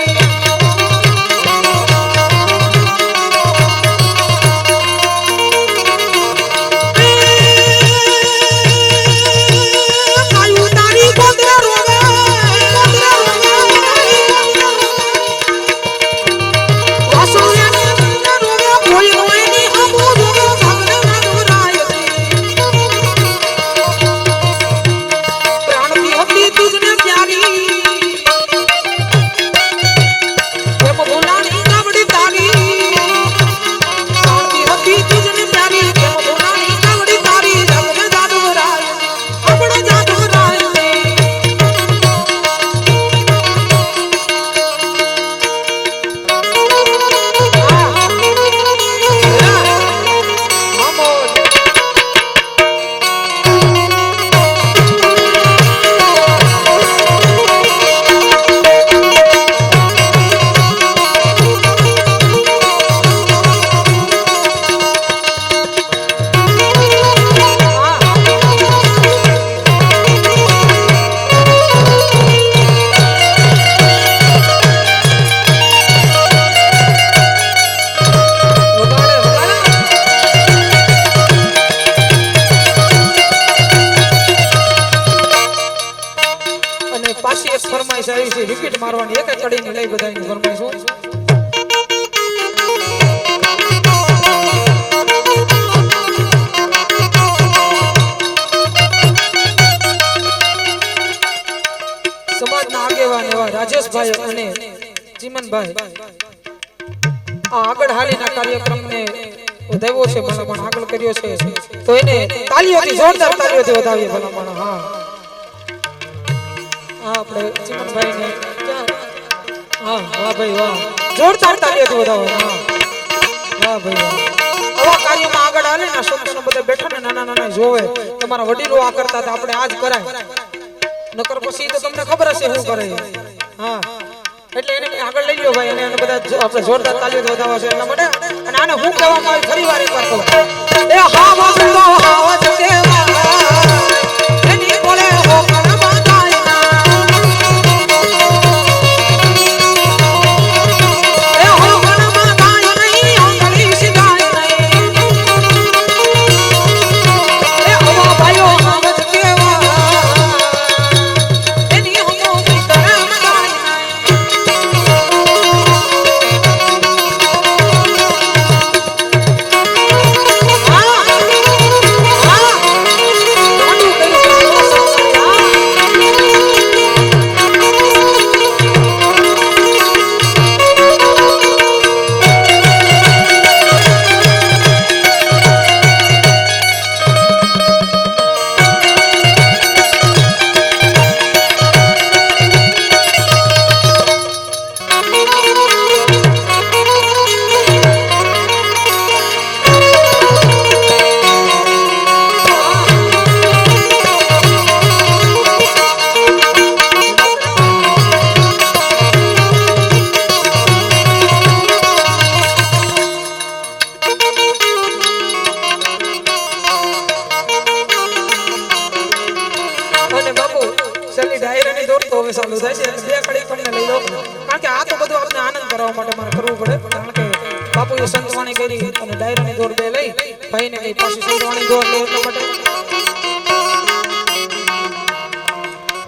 વિકેટ મારવાની એક કડીની લઈ બધાની ફરમાઈશ સમાજના આગેવાન એવા રાજેશભાઈ અને ચીમનભાઈ આ આગળ હાલીના કાર્યક્રમને વધાવ્યો છે ભલામણ આગળ કર્યો છે તો એને તાળીઓથી જોરદાર તાળીઓથી વધાવીએ ભલામણ હા આપણે ચીમનભાઈ ને હા વાહ ભાઈ વાહ જોરદાર તાળીઓથી વધાવો હા વાહ ભાઈ વાહ આવા કાર્યમાં આગળ હાલે ને સંતોનો બધા બેઠા ને નાના નાના જોવે તમારા વડીલો આ કરતા હતા આપણે આજ કરાય નકર પછી તો તમને ખબર હશે શું કરે હા એટલે એને આગળ લઈ લ્યો ભાઈ, અને બધા આપણે જોરદાર તાલીઓ વધાવવા છે એટલા માટે. અને આને હું કહેવામાં આવે ફરી વાર એકવાર કહું, એ હા વાગતો આવાજ કેવા એની બોલે હો કણમાં ગાયના, એ હો કણમાં ગાય નહીં ઓંગળી સિગાય નહીં, એ હવા ભાઈઓ આવાજ કેવા એની હો કણમાં ગાય ચાલુ થાય છે. બે કડી તમને લઈ લો, કારણ કે આ તો બધું આપણે આનંદ કરવા માટે મારે કરવું પડે. કારણ કે બાપુએ સંતવાણી કરી અને ડાયરાની દોર બે લઈ ભાઈને કઈ પાછી સંતવાણી દોર લે એટલા માટે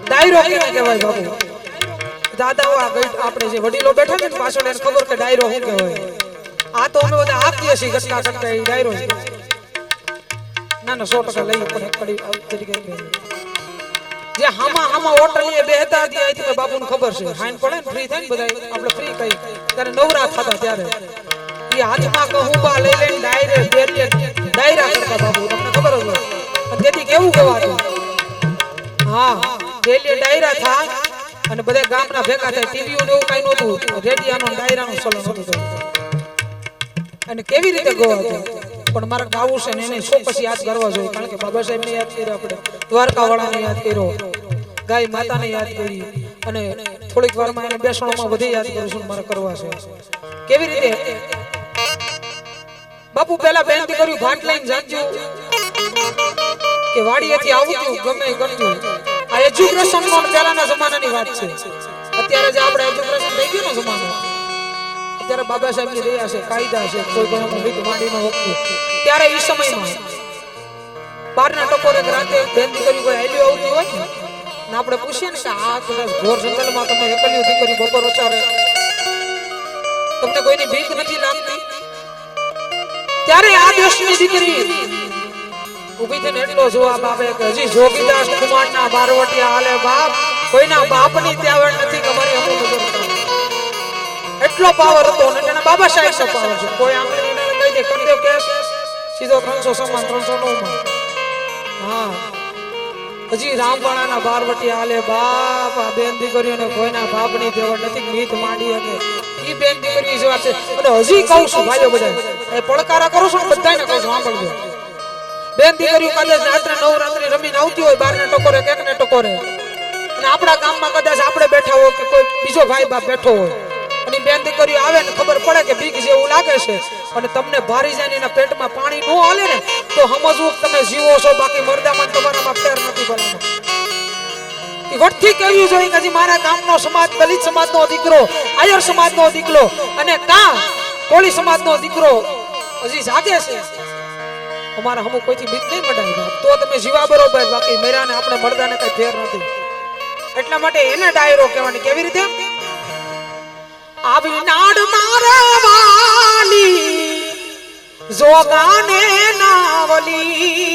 ડાયરો કેને કહેવાય બાપુ? દાદાઓ આ આપણે જે વડીલો બેઠા છે ને પાછળ એને ખબર કે ડાયરો શું કહેવાય. આ તો અમે બધા આપીએ છીએ ગટકા ગટકા એ ડાયરો છે. ના ના 100% લઈ પણ કડી તરીકે જે હામા હોટલીએ બેહતા હતી અહીંથી બાપુને ખબર છે હાઈન પડે ને ફ્રી થાય ને બધા આપણે ફ્રી કહી ત્યારે નવરા થતા ત્યારે એ હાથમાં કહુંબા લઈ લઈને ડાયરા કરતા બાપુ, તમને ખબર જ હોય. તેથી કેવું કહેવાતું, હા ડેલી ડાયરા થાય અને બધા ગામના ભેગા થાય. ટીવીઓ ને એવું કઈ નહોતું, રેડિયાનો ડાયરાનો ચલણ હતું. અને કેવી રીતે ગવાતું પણ મારે ગાવું છે ને એને ચોક્કસ યાદ કરવા જોઈએ. કારણ કે બાબા સાહેબ ને યાદ કર્યો, આપણે દ્વારકા વાળાને યાદ કર્યો, ગાય માતાને યાદ કરી, અને થોડીક વારમાં એને બેસણોમાં વધુ યાદ કરું છું મારે કરવા છે. કેવી રીતે બાપુ પહેલા બેનતી કર્યું ભાટ લઈને જાજો કે વાડીએથી આવતું ગમે કરતું. આ એજ્યુકેશન નો પહેલાના જમાનાની વાત છે. અત્યારે જે આપણે એજ્યુકેશન થઈ ગયું ને જમાનો, ત્યારે બાબા સાહેબ ની દયા છે, કાયદા છે, કોઈ પણ રીત માંડીમાં વખતું ત્યારે એ સમયમાં બારના ટકોરે રાતે બેનતી કરી કોઈ હેલ્યો આવતી હોય ને આપણે પૂછીએ ને કે આ કદાચ ઘોર જંગલમાં તમે એકલ્યું દીકરી બપોર ઓછારે તમને કોઈની ભીખ નથી લાગતી, ત્યારે આ દેશની દીકરી ઊભી થઈને એટલો જવાબ આપે કે હજી જોગીદાસ કુમારના બારવટિયા હાલે બાપ, કોઈના બાપની ત્યાવડ નથી કે મારી અમુક નજર કરે. એટલો પાવર હતો ને તેના બાબા સાહેબ નો પાવર છે. કોઈ આંગળીને કહી દે કરી દે કેસ સીધો 300 સમાન 309 માં. હા હજી રામવાળાના બારવટિયા હાલે બાપ, આ બેન દીકરીઓને કોઈના બાપની ત્યાવડ નથી મીત માંડી શકે. ઈ બેન દીકરી જેવા છે. અને હજી કહું છું ભાઈઓ બધા એ પડકારા કરો છો બધાને કહું છું સાંભળજો. બેન દીકરીઓ કદાચ રાત્રે નવરાત્રી રમીને આવતી હોય બારના ટકોરે કેક ને ટકોરે, અને આપણા ગામમાં કદાચ આપણે બેઠા હોય કે કોઈ બીજો ભાઈ બાપ બેઠો હોય અને બેન દીકરીઓ આવે ને ખબર પડે કે બીક જેવું લાગે છે અને તમને ભારી જાય એના પેટમાં પાણી ન હાલે ને તો સમજવું તમે જીવો છો, બાકી મરદામાં તમારામાં ફેર નથી બનવાનો. એ વટથી કહેવું જોઈએ કે હજી મારા ગામનો સમાજ, દલિત સમાજનો દીકરો, આયર સમાજનો દીકરો અને કા કોળી સમાજનો દીકરો હજી જાગે છે. અમારા હમુ કોઈથી બીક નહીં મડાય તો તમે જીવા બરોબર, બાકી મેરાને આપણે મરદાને કઈ ફેર નથી. એટલા માટે એને ડાયરો કહેવાની. કેવી રીતે? આવી નાડ મારા વાલી જોગાને નાવલી,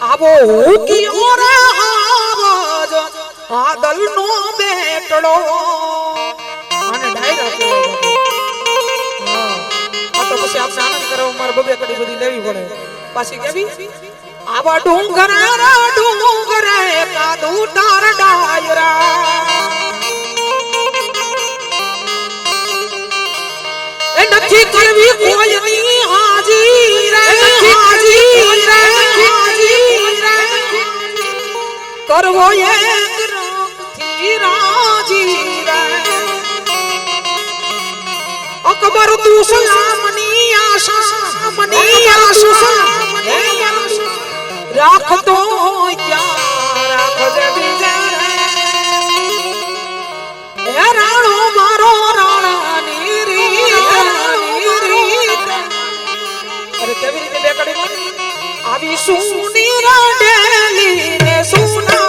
આવો કિયો રે આવાજ આદલનો બેટડો આને ડાયરા કહેવાય બાપુ. હા આ તો પછી આપણે આનંદ કરવા મારે બબે કડી બધી લેવી પડે પાછી કેવી આવા ડુંગર કાદુ તાર ડાયરા એ નથી કરવી કોઈની હાજી રે કરવો એક રંગથી રાજી રે અકબર તું સલામની આશા રાખતો ક્યાં રાખજે બીજા હે રાણો મારો રાણાની રીત અરે કેવી રીતે બેકડીમાં આવી સુની રાડેલી ને સુના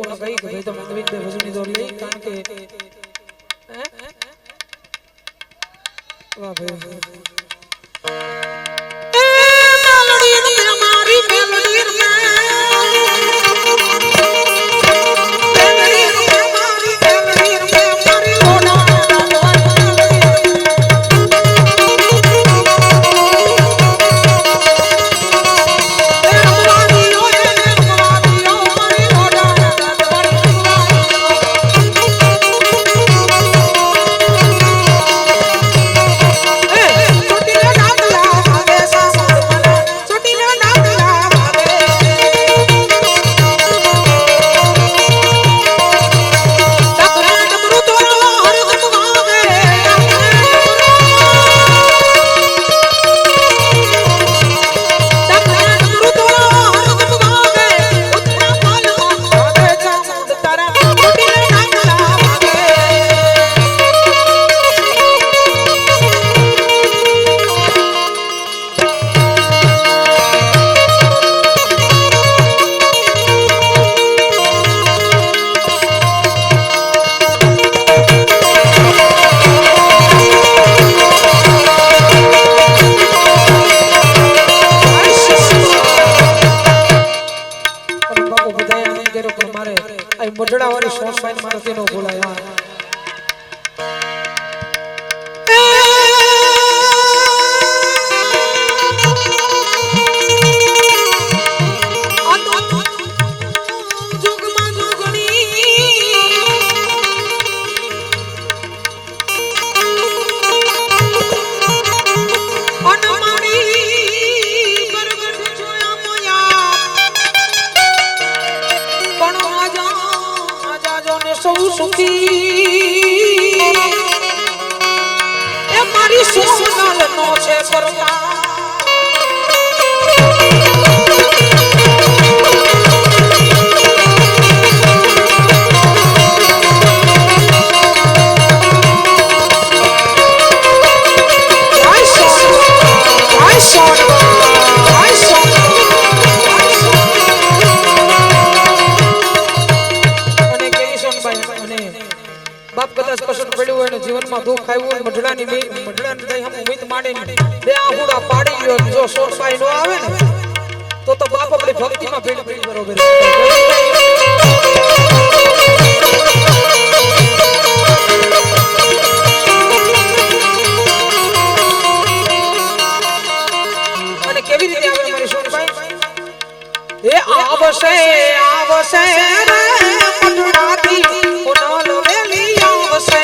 બાપુને કહી કે ભાઈ તમે નવીનભાઈ ભજનની દોર લઈ કારણ કે વાહ ભાઈ મોઢડા વાળી સોસ પાઈન મારતી નો બોલાય સુખી એ મારી સોનલ નો છે પરવા બાપ કદાચ કશું પડ્યું હોય ને જીવનમાં દુઃખ આવ્યું હોય મઢડાની દઈ હમ ઉમીદ માંડીને બે આહુડા પાડી ગયો જો સોરસાઈ નો આવે ને તો બાપ આપણી ભક્તિમાં ભેળી બરોબર અને કેવી રીતે આવે મારી સોરસાઈ એ આવશે રે મઢડાથી કોનાલ વેલી આવશે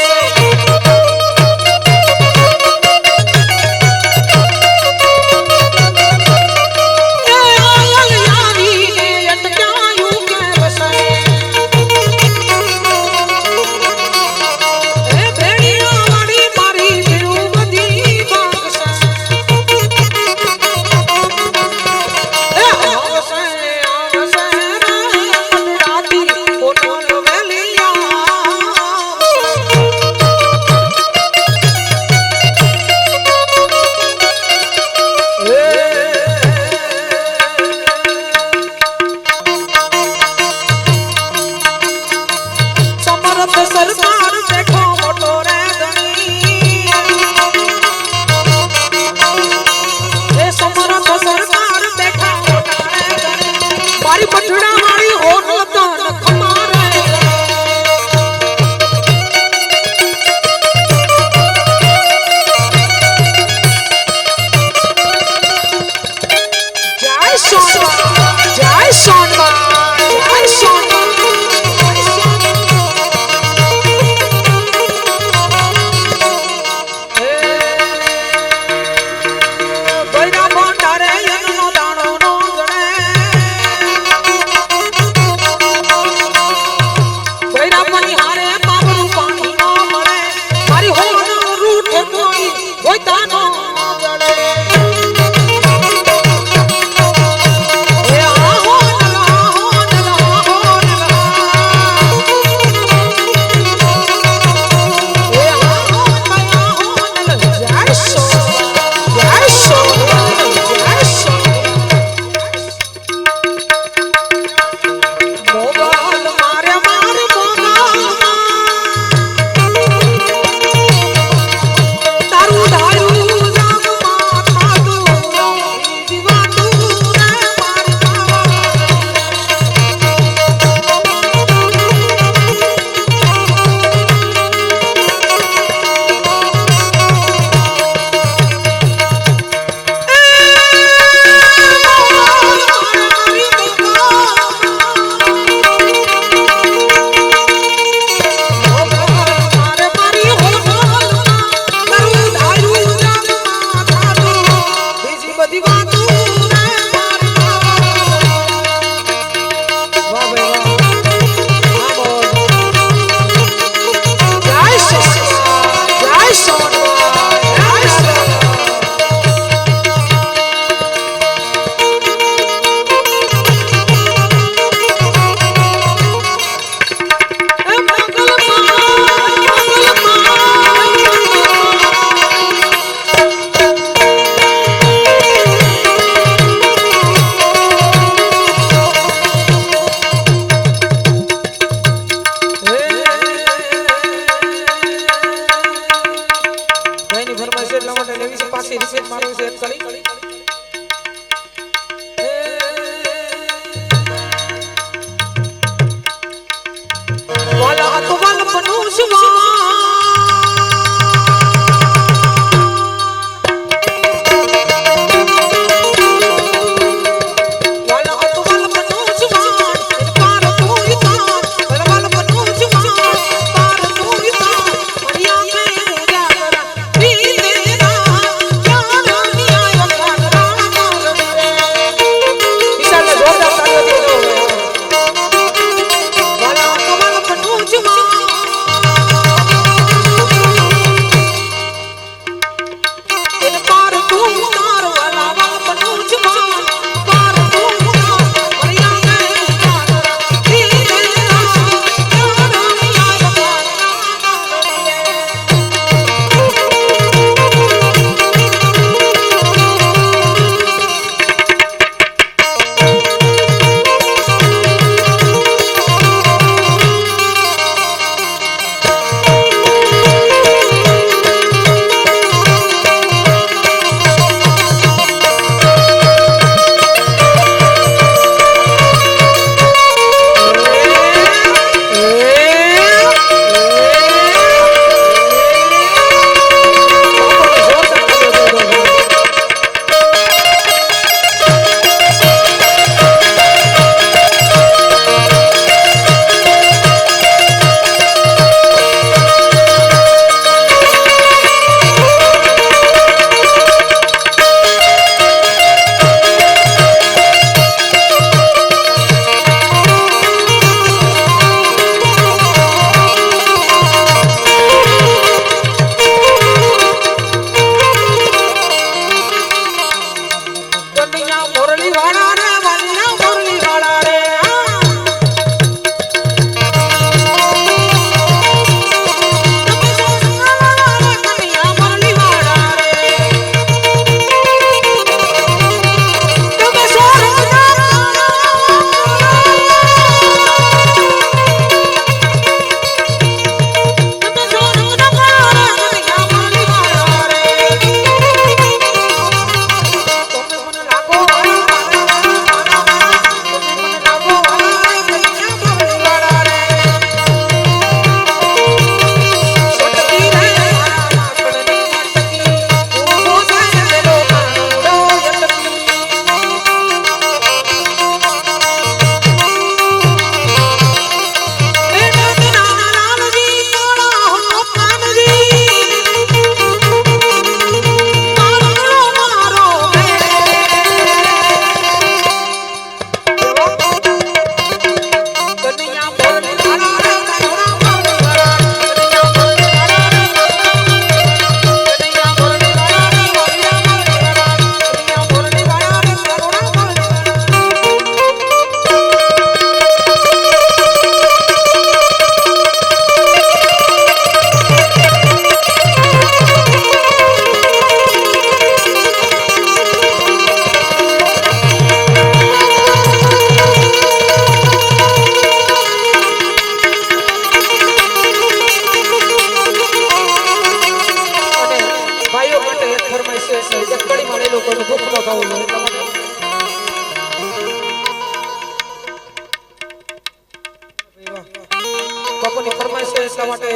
એટલા માટે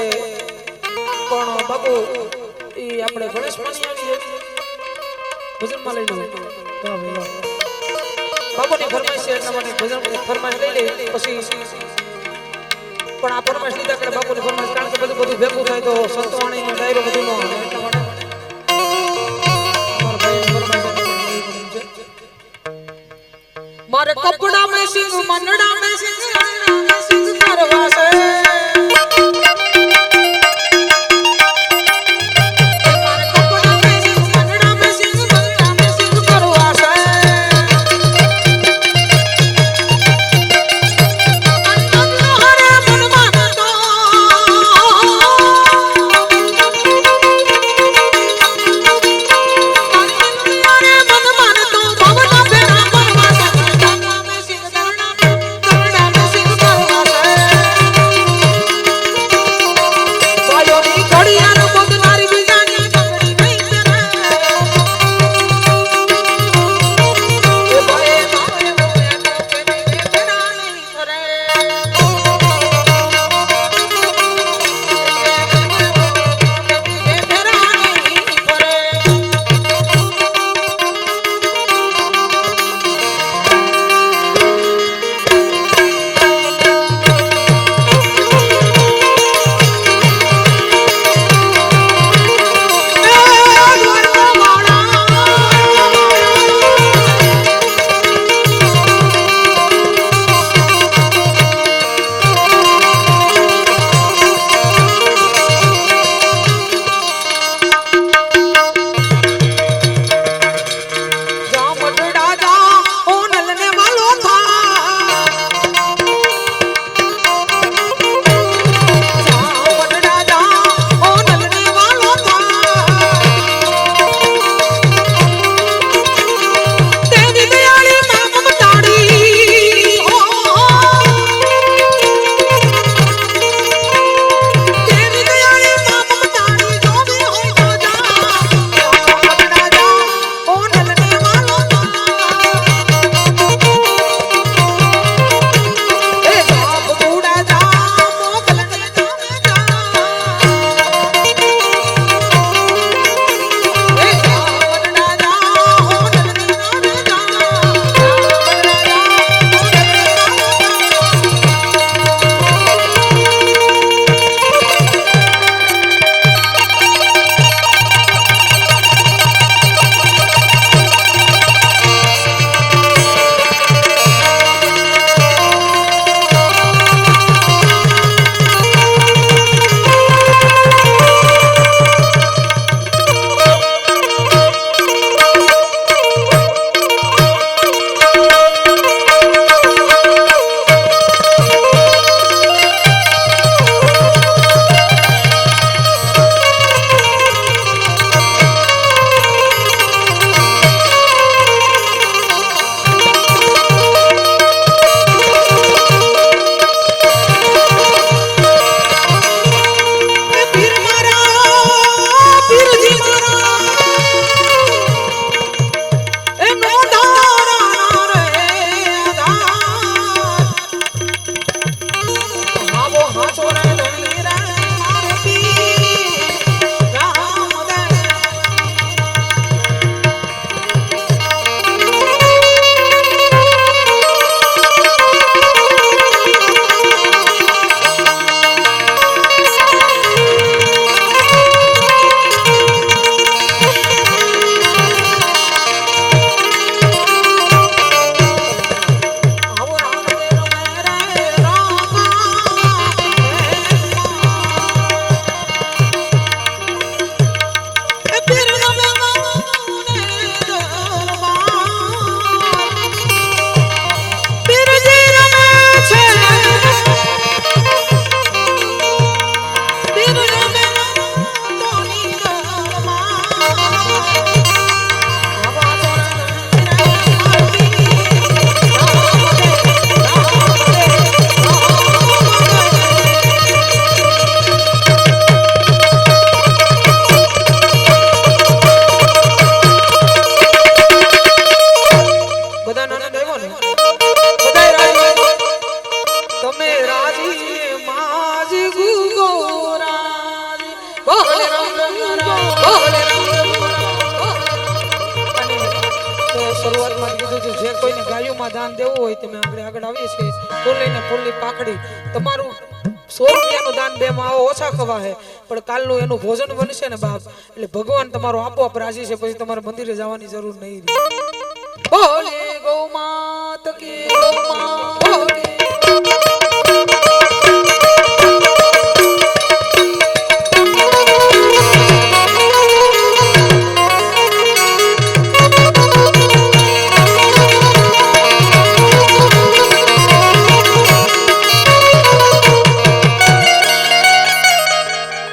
પણ બાપુ એ આપણે ગણેશ માની આવી ભજનમાં લઈ લો બાપુની ફરમાઈશ છે એટલા માટે ભજન ફરમાઈશ લઈ લે પછી પણ આ ફરમાઈશ લીધા કરે બાપુની ફરમાઈશ કારણ કે બધું ભેગું થાય તો સંતવાણીનો ડાયરો બધું નો એટલા માટે मारे कपड़ा में सिंह मनड़ा में सिंह करवा से मारे कपड़ा में सिंह मनड़ा में सिंह करवा से हरे मन मान तो हरे मन मान तो भवना फेरा કોઈને ગાયોમાં દાન દેવું હોય તમે આગળ આવીએ છીએ ફૂલ લઈને ફૂલની પાકડી તમારું 100 રૂપિયાનું દાન બે માં ઓછા ખવા હે પણ કાલનું એનું ભોજન બનશે ને બાપ એટલે ભગવાન તમારો આપોઆપ રાજી છે પછી તમારે મંદિરે જવાની જરૂર નહીં રહે. બોલે ગૌ માત કી ગૌ માત